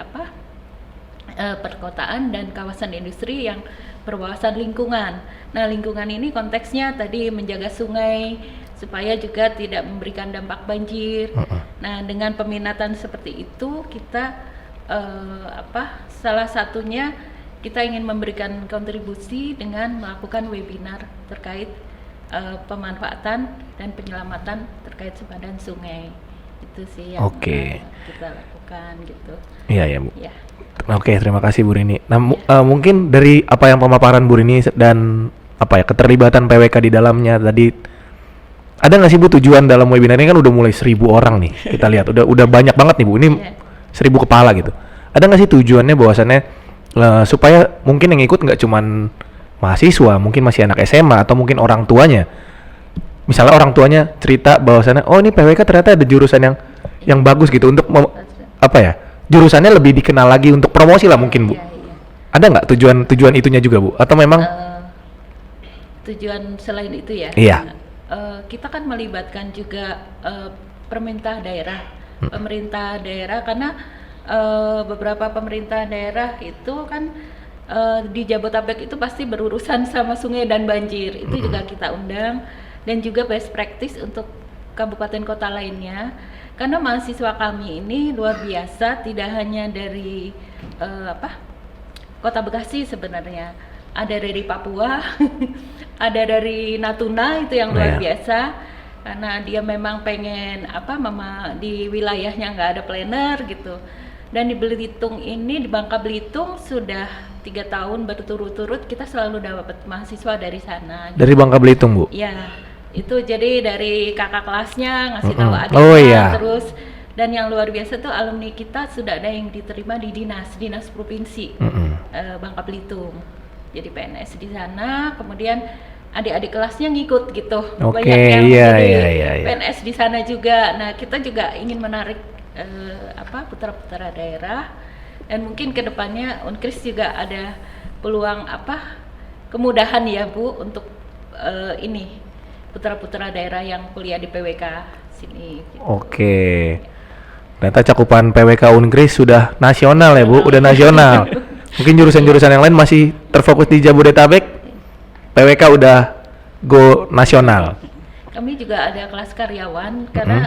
perkotaan dan kawasan industri yang berwawasan lingkungan. Nah, lingkungan ini konteksnya tadi menjaga sungai supaya juga tidak memberikan dampak banjir. Nah, dengan peminatan seperti itu kita salah satunya kita ingin memberikan kontribusi dengan melakukan webinar terkait pemanfaatan dan penyelamatan terkait sempadan sungai. Itu sih yang kita lakukan gitu. Iya ya Bu. Ya. Oke, terima kasih Bu Rini. Nah, mungkin dari apa yang pemaparan Bu Rini dan keterlibatan PWK di dalamnya tadi, ada nggak sih Bu tujuan dalam webinar ini kan udah mulai 1.000 orang nih kita lihat, udah banyak banget nih Bu, ini 1.000 kepala gitu. Ada nggak sih tujuannya bahwasannya supaya mungkin yang ikut nggak cuman mahasiswa, mungkin masih anak SMA atau mungkin orang tuanya. Misalnya orang tuanya cerita bahwasannya, oh ini PWK ternyata ada jurusan yang bagus gitu untuk jurusannya lebih dikenal lagi untuk promosi lah mungkin Bu. Ada nggak tujuan itunya juga Bu? Atau memang tujuan selain itu ya? Iya. Kita kan melibatkan juga pemerintah daerah karena beberapa pemerintah daerah itu kan di Jabodetabek itu pasti berurusan sama sungai dan banjir. Itu juga kita undang dan juga best practice untuk kabupaten kota lainnya. Karena mahasiswa kami ini luar biasa, tidak hanya dari Kota Bekasi sebenarnya, ada dari Papua, ada dari Natuna itu yang luar biasa, karena dia memang pengen di wilayahnya nggak ada planner gitu. Dan di Belitung ini, di Bangka Belitung sudah 3 tahun berturut-turut kita selalu dapat mahasiswa dari sana. Dari Bangka Belitung Bu? Ya. Itu jadi dari kakak kelasnya ngasih tahu adiknya, terus dan yang luar biasa tuh alumni kita sudah ada yang diterima di dinas provinsi Bangka Belitung, jadi PNS di sana. Kemudian adik-adik kelasnya ngikut gitu, banyak yang jadi PNS di sana juga. Nah kita juga ingin menarik putra-putra daerah, dan mungkin kedepannya Unkris juga ada peluang kemudahan ya Bu untuk putra-putra daerah yang kuliah di PWK sini. Gitu. Oke. Ternyata cakupan PWK Unkris sudah nasional ya Bu, udah nasional. Mungkin jurusan-jurusan yang lain masih terfokus di Jabodetabek, PWK udah go nasional. Kami juga ada kelas karyawan karena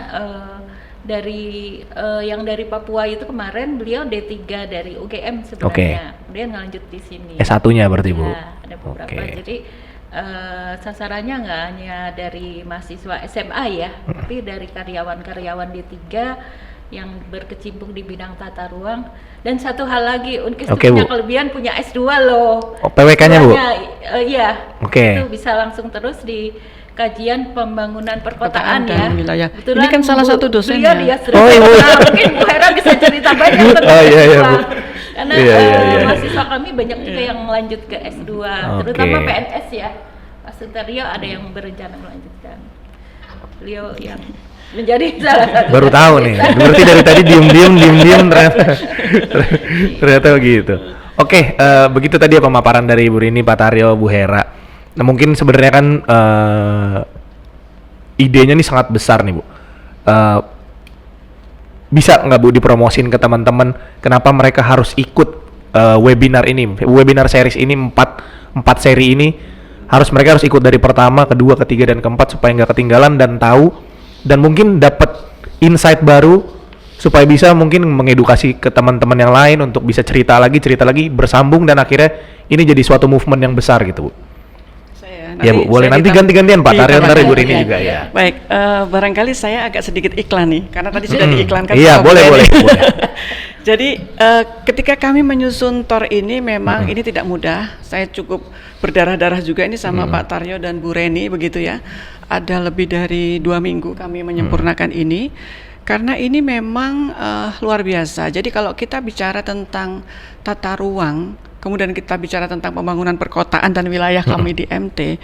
dari yang dari Papua itu kemarin beliau D3 dari UGM sebenarnya, kemudian ngelanjut di sini. S1-nya berarti Bu. Ya, ada beberapa. Jadi sasarannya nggak hanya dari mahasiswa SMA ya, tapi dari karyawan-karyawan D3 yang berkecimpung di bidang tata ruang. Dan satu hal lagi, Unkes punya kelebihan punya S2 loh. PWK-nya Bu? Iya, itu bisa langsung terus di kajian pembangunan perkotaan ya. Wilayah. Ini kan salah satu dosennya. Dia mungkin Bu Hera bisa cerita banyak tentang S2. Karena mahasiswa kami banyak juga yang melanjut ke S2, terutama PNS ya. Pak Suntaryo ada yang berencana melanjutkan. Beliau yang menjadi salah satu. Baru tahu nih. Berarti dari tadi diem ternyata begitu. Oke, begitu tadi ya pemaparan dari Bu Rini, Pak Taryo, Bu Hera. Nah, mungkin sebenarnya kan idenya nih sangat besar nih Bu. Bisa nggak Bu dipromosin ke teman-teman kenapa mereka harus ikut webinar ini, webinar series ini, 4 seri ini mereka harus ikut dari pertama, kedua, ketiga, dan keempat supaya nggak ketinggalan dan tahu dan mungkin dapat insight baru supaya bisa mungkin mengedukasi ke teman-teman yang lain untuk bisa cerita lagi bersambung dan akhirnya ini jadi suatu movement yang besar gitu Bu. Ya Bu, boleh nanti ganti-gantian Pak Taryo, ntar Ibu Rini juga ya. Baik, barangkali saya agak sedikit iklan nih, karena tadi sudah diiklankan. Iya, boleh. Jadi ketika kami menyusun TOR ini memang ini tidak mudah. Saya cukup berdarah-darah juga ini sama Pak Taryo dan Bu Reni begitu ya. Ada lebih dari 2 minggu kami menyempurnakan ini. Karena ini memang luar biasa. Jadi kalau kita bicara tentang tata ruang, kemudian kita bicara tentang pembangunan perkotaan dan wilayah kami di MT,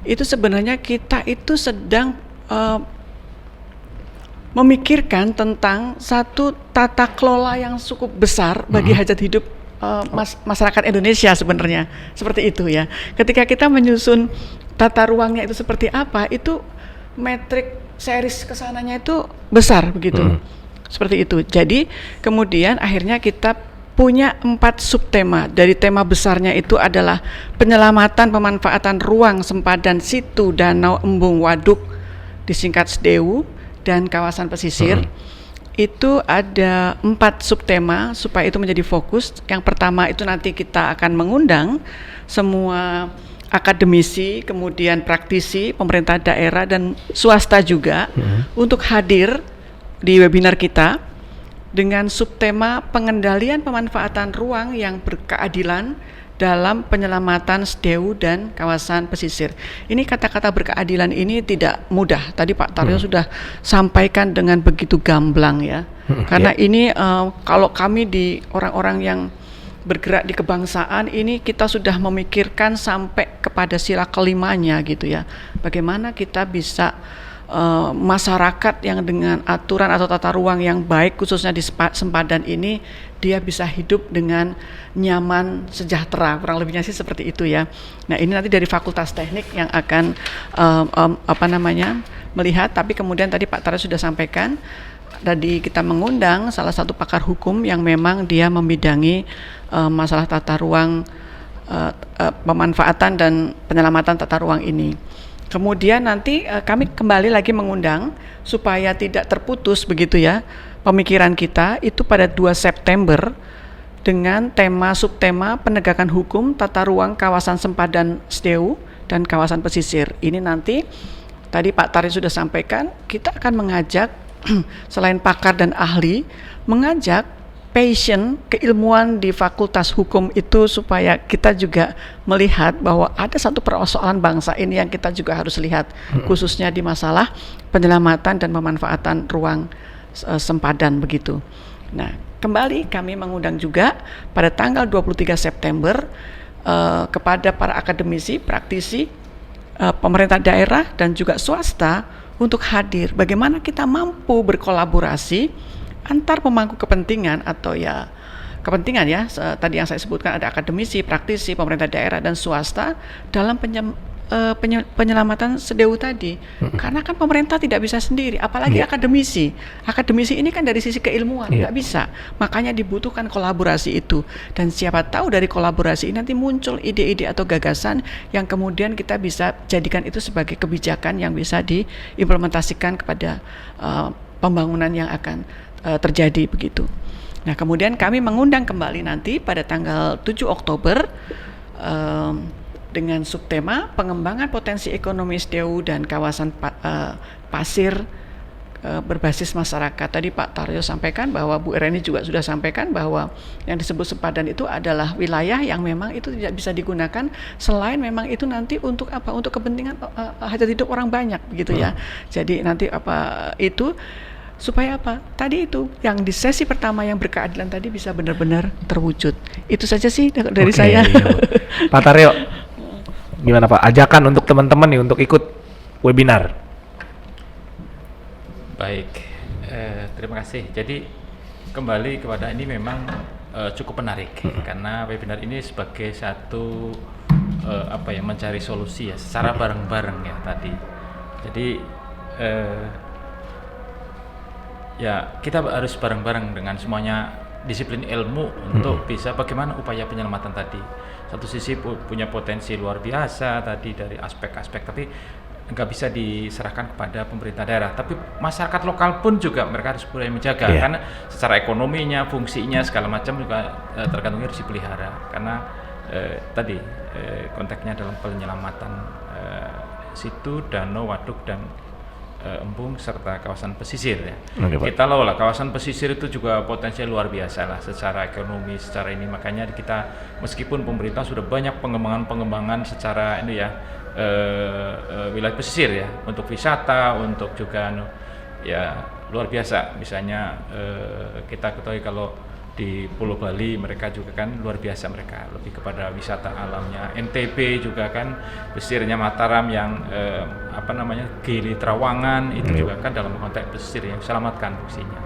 itu sebenarnya kita itu sedang memikirkan tentang satu tata kelola yang cukup besar bagi hajat hidup masyarakat Indonesia sebenarnya, seperti itu ya. Ketika kita menyusun tata ruangnya itu seperti apa, itu metrik series kesananya itu besar begitu, seperti itu. Jadi kemudian akhirnya kita punya 4 subtema. Dari tema besarnya itu adalah penyelamatan pemanfaatan ruang sempadan situ, danau, embung, waduk, disingkat SDEW, dan kawasan pesisir. Itu ada 4 subtema supaya itu menjadi fokus. Yang pertama itu nanti kita akan mengundang semua akademisi, kemudian praktisi, pemerintah daerah dan swasta juga untuk hadir di webinar kita dengan subtema pengendalian pemanfaatan ruang yang berkeadilan dalam penyelamatan SDEW dan kawasan pesisir. Ini kata-kata berkeadilan ini tidak mudah. Tadi Pak Taryo sudah sampaikan dengan begitu gamblang ya. Karena ini kalau kami di orang-orang yang bergerak di kebangsaan ini kita sudah memikirkan sampai kepada sila kelimanya gitu ya. Bagaimana kita bisa masyarakat yang dengan aturan atau tata ruang yang baik khususnya di sempadan ini dia bisa hidup dengan nyaman, sejahtera, kurang lebihnya sih seperti itu ya. Nah ini nanti dari Fakultas Teknik yang akan melihat, tapi kemudian tadi Pak Taryo sudah sampaikan tadi kita mengundang salah satu pakar hukum yang memang dia membidangi masalah tata ruang, pemanfaatan dan penyelamatan tata ruang ini. Kemudian nanti kami kembali lagi mengundang supaya tidak terputus begitu ya pemikiran kita itu pada 2 September dengan tema subtema penegakan hukum tata ruang kawasan sempadan SDEW dan kawasan pesisir. Ini nanti tadi Pak Tari sudah sampaikan kita akan mengajak selain pakar dan ahli mengajak passion, keilmuan di Fakultas Hukum itu supaya kita juga melihat bahwa ada satu persoalan bangsa ini yang kita juga harus lihat khususnya di masalah penyelamatan dan pemanfaatan ruang sempadan begitu. Nah, kembali kami mengundang juga pada tanggal 23 September kepada para akademisi, praktisi, pemerintah daerah dan juga swasta untuk hadir. Bagaimana kita mampu berkolaborasi antar pemangku kepentingan atau ya kepentingan ya tadi yang saya sebutkan ada akademisi, praktisi, pemerintah daerah dan swasta dalam penyelamatan SDEW tadi. Karena kan pemerintah tidak bisa sendiri, apalagi akademisi. Akademisi ini kan dari sisi keilmuan nggak bisa. Makanya dibutuhkan kolaborasi itu. Dan siapa tahu dari kolaborasi ini nanti muncul ide-ide atau gagasan yang kemudian kita bisa jadikan itu sebagai kebijakan yang bisa diimplementasikan kepada pembangunan yang akan terjadi begitu. Nah, kemudian kami mengundang kembali nanti pada tanggal 7 Oktober dengan subtema pengembangan potensi ekonomi SDU dan kawasan pasir berbasis masyarakat. Tadi Pak Taryo sampaikan bahwa Bu Reni juga sudah sampaikan bahwa yang disebut sepadan itu adalah wilayah yang memang itu tidak bisa digunakan selain memang itu nanti untuk apa? Untuk kepentingan hajat hidup orang banyak begitu ya. Jadi nanti apa itu supaya apa? Tadi itu yang di sesi pertama yang berkeadilan tadi bisa benar-benar terwujud. Itu saja sih dari saya. Iya. Pak Taryo, gimana Pak? Ajakan untuk teman-teman nih untuk ikut webinar. Baik, terima kasih. Jadi kembali kepada ini memang cukup menarik karena webinar ini sebagai satu mencari solusi ya secara bareng-bareng ya tadi. Jadi ya kita harus bareng-bareng dengan semuanya disiplin ilmu untuk bisa bagaimana upaya penyelamatan tadi. Satu sisi punya potensi luar biasa tadi dari aspek-aspek, tapi nggak bisa diserahkan kepada pemerintah daerah, tapi masyarakat lokal pun juga mereka harus mulai menjaga karena secara ekonominya, fungsinya segala macam juga tergantungnya harus dipelihara karena konteksnya dalam penyelamatan situ, danau, waduk dan embung serta kawasan pesisir ya. Kita lola kawasan pesisir itu juga potensial luar biasa lah secara ekonomi, secara ini makanya kita meskipun pemerintah sudah banyak pengembangan secara ini ya wilayah pesisir ya untuk wisata, untuk juga ya luar biasa. Misalnya kita ketahui kalau di Pulau Bali mereka juga kan luar biasa, mereka lebih kepada wisata alamnya. NTB juga kan pesisirnya Mataram yang Gili Trawangan itu juga kan dalam konteks pesisir yang selamatkan fungsinya.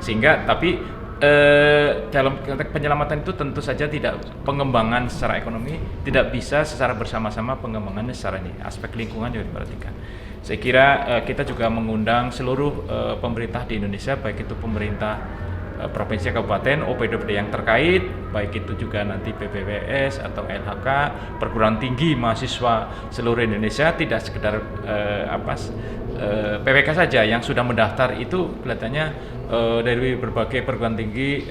Sehingga tapi dalam konteks penyelamatan itu tentu saja tidak pengembangan secara ekonomi tidak bisa secara bersama-sama pengembangannya secara ini aspek lingkungan juga diperhatikan. Saya kira kita juga mengundang seluruh pemerintah di Indonesia, baik itu pemerintah provinsi kabupaten, OPD yang terkait, baik itu juga nanti PPWS atau LHK, perguruan tinggi, mahasiswa seluruh Indonesia, tidak sekedar PWK saja yang sudah mendaftar itu kelihatannya dari berbagai perguruan tinggi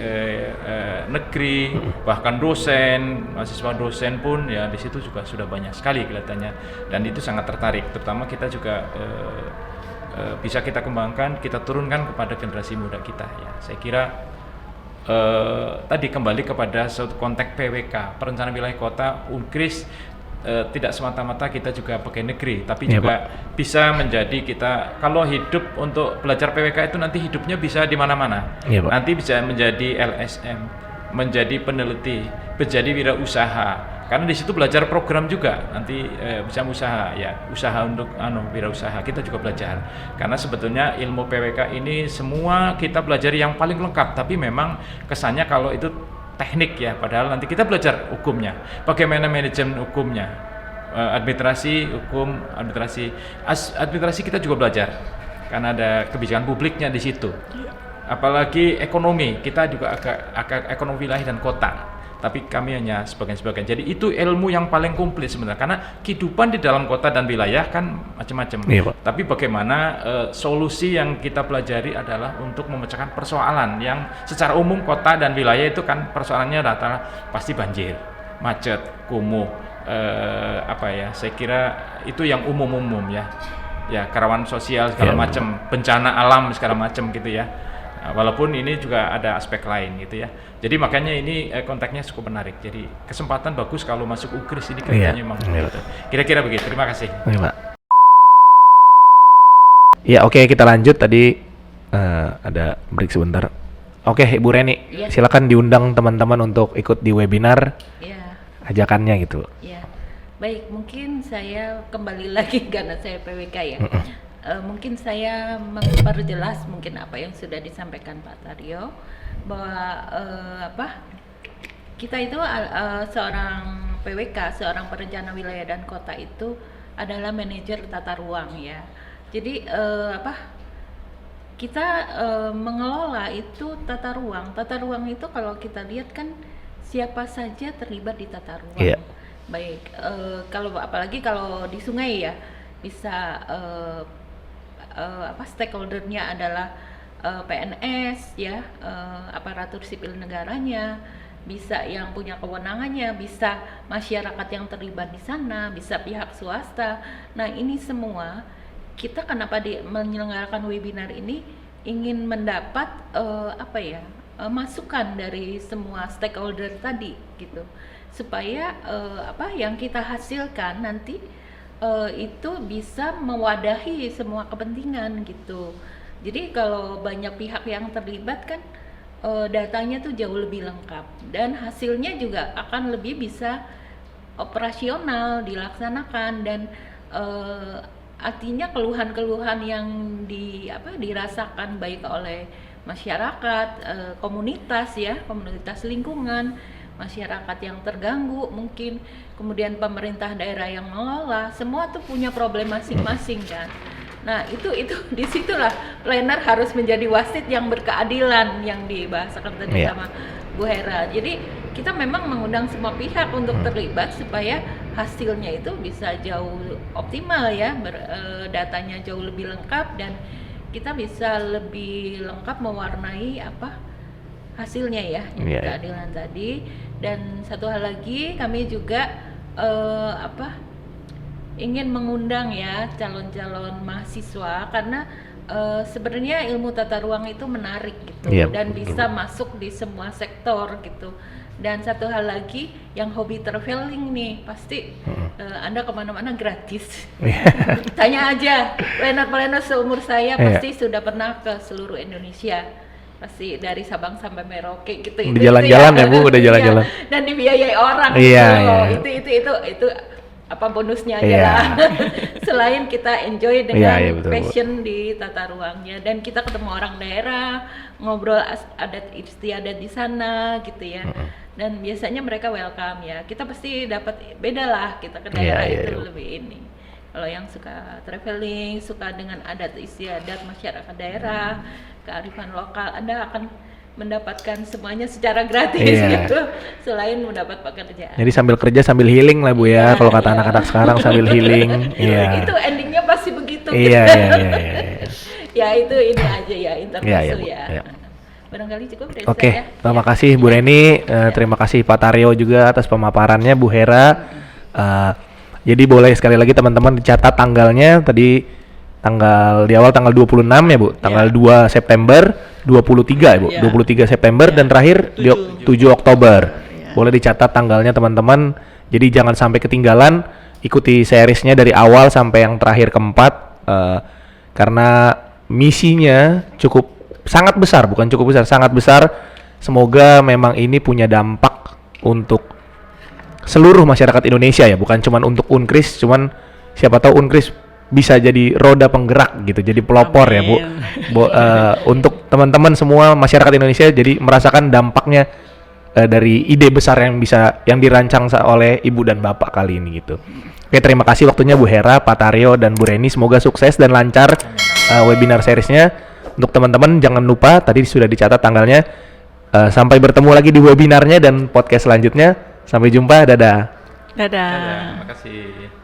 negeri, bahkan dosen, mahasiswa dosen pun ya di situ juga sudah banyak sekali kelihatannya, dan itu sangat tertarik. Terutama kita juga bisa kita kembangkan, kita turunkan kepada generasi muda kita ya. Saya kira tadi kembali kepada suatu konteks PWK, perencanaan wilayah kota, UNKRIS, tidak semata-mata kita juga pegawai negeri, tapi juga bisa menjadi kita kalau hidup untuk belajar PWK itu nanti hidupnya bisa di mana-mana. Nanti bisa menjadi LSM, menjadi peneliti, menjadi wirausaha. Karena di situ belajar program juga, nanti bisa usaha ya, usaha untuk wirausaha kita juga belajar. Karena sebetulnya ilmu PWK ini semua kita belajar yang paling lengkap, tapi memang kesannya kalau itu teknik ya, padahal nanti kita belajar hukumnya, bagaimana manajemen hukumnya, administrasi hukum, administrasi kita juga belajar, karena ada kebijakan publiknya di situ. Apalagi ekonomi, kita juga agak ekonomi wilayah dan kota, tapi kami hanya sebagian-sebagian. Jadi itu ilmu yang paling komplit sebenarnya, karena kehidupan di dalam kota dan wilayah kan macam-macam. Tapi bagaimana solusi yang kita pelajari adalah untuk memecahkan persoalan yang secara umum kota dan wilayah itu kan persoalannya rata-rata pasti banjir, macet, kumuh, saya kira itu yang umum-umum ya. Ya, kerawanan sosial segala macam, bencana alam segala macam gitu ya. Walaupun ini juga ada aspek lain gitu ya. Jadi makanya ini konteksnya cukup menarik. Jadi kesempatan bagus kalau masuk UNKRIS ini kayaknya memang gitu. Kira-kira begitu. Terima kasih. Ya oke, kita lanjut. Tadi ada break sebentar. Oke, Ibu Reni, silakan diundang teman-teman untuk ikut di webinar. Ajakannya gitu. Baik, mungkin saya kembali lagi karena saya PWK ya. Mungkin saya memperjelas mungkin apa yang sudah disampaikan Pak Taryo, bahwa kita itu seorang PWK, seorang perencana wilayah dan kota itu adalah manajer tata ruang ya. Jadi kita mengelola itu tata ruang. Tata ruang itu kalau kita lihat kan siapa saja terlibat di tata ruang. Baik, apalagi kalau di sungai ya bisa stakeholdernya adalah PNS ya, aparatur sipil negaranya, bisa yang punya kewenangannya, bisa masyarakat yang terlibat di sana, bisa pihak swasta. Nah, ini semua kita kenapa menyelenggarakan webinar ini ingin mendapat masukan dari semua stakeholder tadi gitu, supaya yang kita hasilkan nanti itu bisa mewadahi semua kepentingan gitu. Jadi kalau banyak pihak yang terlibat kan datanya tuh jauh lebih lengkap dan hasilnya juga akan lebih bisa operasional dilaksanakan, dan artinya keluhan-keluhan yang dirasakan baik oleh masyarakat, komunitas lingkungan, masyarakat yang terganggu mungkin, kemudian pemerintah daerah yang mengelola, semua tuh punya problem masing-masing kan. Nah itu disitulah planner harus menjadi wasit yang berkeadilan yang dibahasakan tadi sama Bu Hera. Jadi kita memang mengundang semua pihak untuk terlibat supaya hasilnya itu bisa jauh optimal ya, datanya jauh lebih lengkap dan kita bisa lebih lengkap mewarnai hasilnya ya, keadilan tadi. Dan satu hal lagi, kami juga ingin mengundang ya calon-calon mahasiswa, karena sebenarnya ilmu tata ruang itu menarik gitu, dan bisa masuk di semua sektor gitu. Dan satu hal lagi, yang hobi traveling nih, pasti Anda kemana-mana gratis. Tanya aja, planner-planner seumur saya pasti sudah pernah ke seluruh Indonesia, pasti dari Sabang sampai Merauke gitu. Udah jalan-jalan ya Bu, udah jalan-jalan. Dan dibiayai orang itu apa bonusnya aja lah. Selain kita enjoy dengan passion di tata ruangnya, dan kita ketemu orang daerah, ngobrol adat istiadat di sana gitu ya. Dan biasanya mereka welcome ya. Kita pasti dapat beda lah, kita ke daerah itu lebih ini. Kalau yang suka traveling, suka dengan adat istiadat masyarakat daerah, kearifan lokal, Anda akan mendapatkan semuanya secara gratis gitu, selain mendapat pekerjaan. Jadi sambil kerja sambil healing lah Bu ya, kalau kata anak-anak sekarang sambil healing. Itu endingnya pasti begitu. Ya itu ini aja ya, intermezzo ya. Barangkali cukup dari saya. Terima kasih Bu Reni, terima kasih Pak Taryo juga atas pemaparannya, Bu Hera. Jadi boleh sekali lagi teman-teman dicatat tanggalnya tadi, di awal tanggal 26 ya Bu, tanggal 2 September, 23 ya Bu, 23 September dan terakhir 7 Oktober. Boleh dicatat tanggalnya teman-teman, jadi jangan sampai ketinggalan, ikuti seriesnya dari awal sampai yang terakhir keempat, karena misinya sangat besar, bukan cukup besar, sangat besar. Semoga memang ini punya dampak untuk seluruh masyarakat Indonesia ya, bukan cuman untuk Unkris, cuman siapa tahu Unkris bisa jadi roda penggerak gitu, jadi pelopor. Amin. Ya Bu, untuk teman-teman semua masyarakat Indonesia jadi merasakan dampaknya dari ide besar yang dirancang oleh Ibu dan Bapak kali ini gitu. Oke, terima kasih waktunya Bu Hera, Pak Taryo dan Bu Reni, semoga sukses dan lancar webinar seriesnya. Untuk teman-teman jangan lupa tadi sudah dicatat tanggalnya. Sampai bertemu lagi di webinarnya dan podcast selanjutnya. Sampai jumpa, dadah. Dadah. Terima kasih.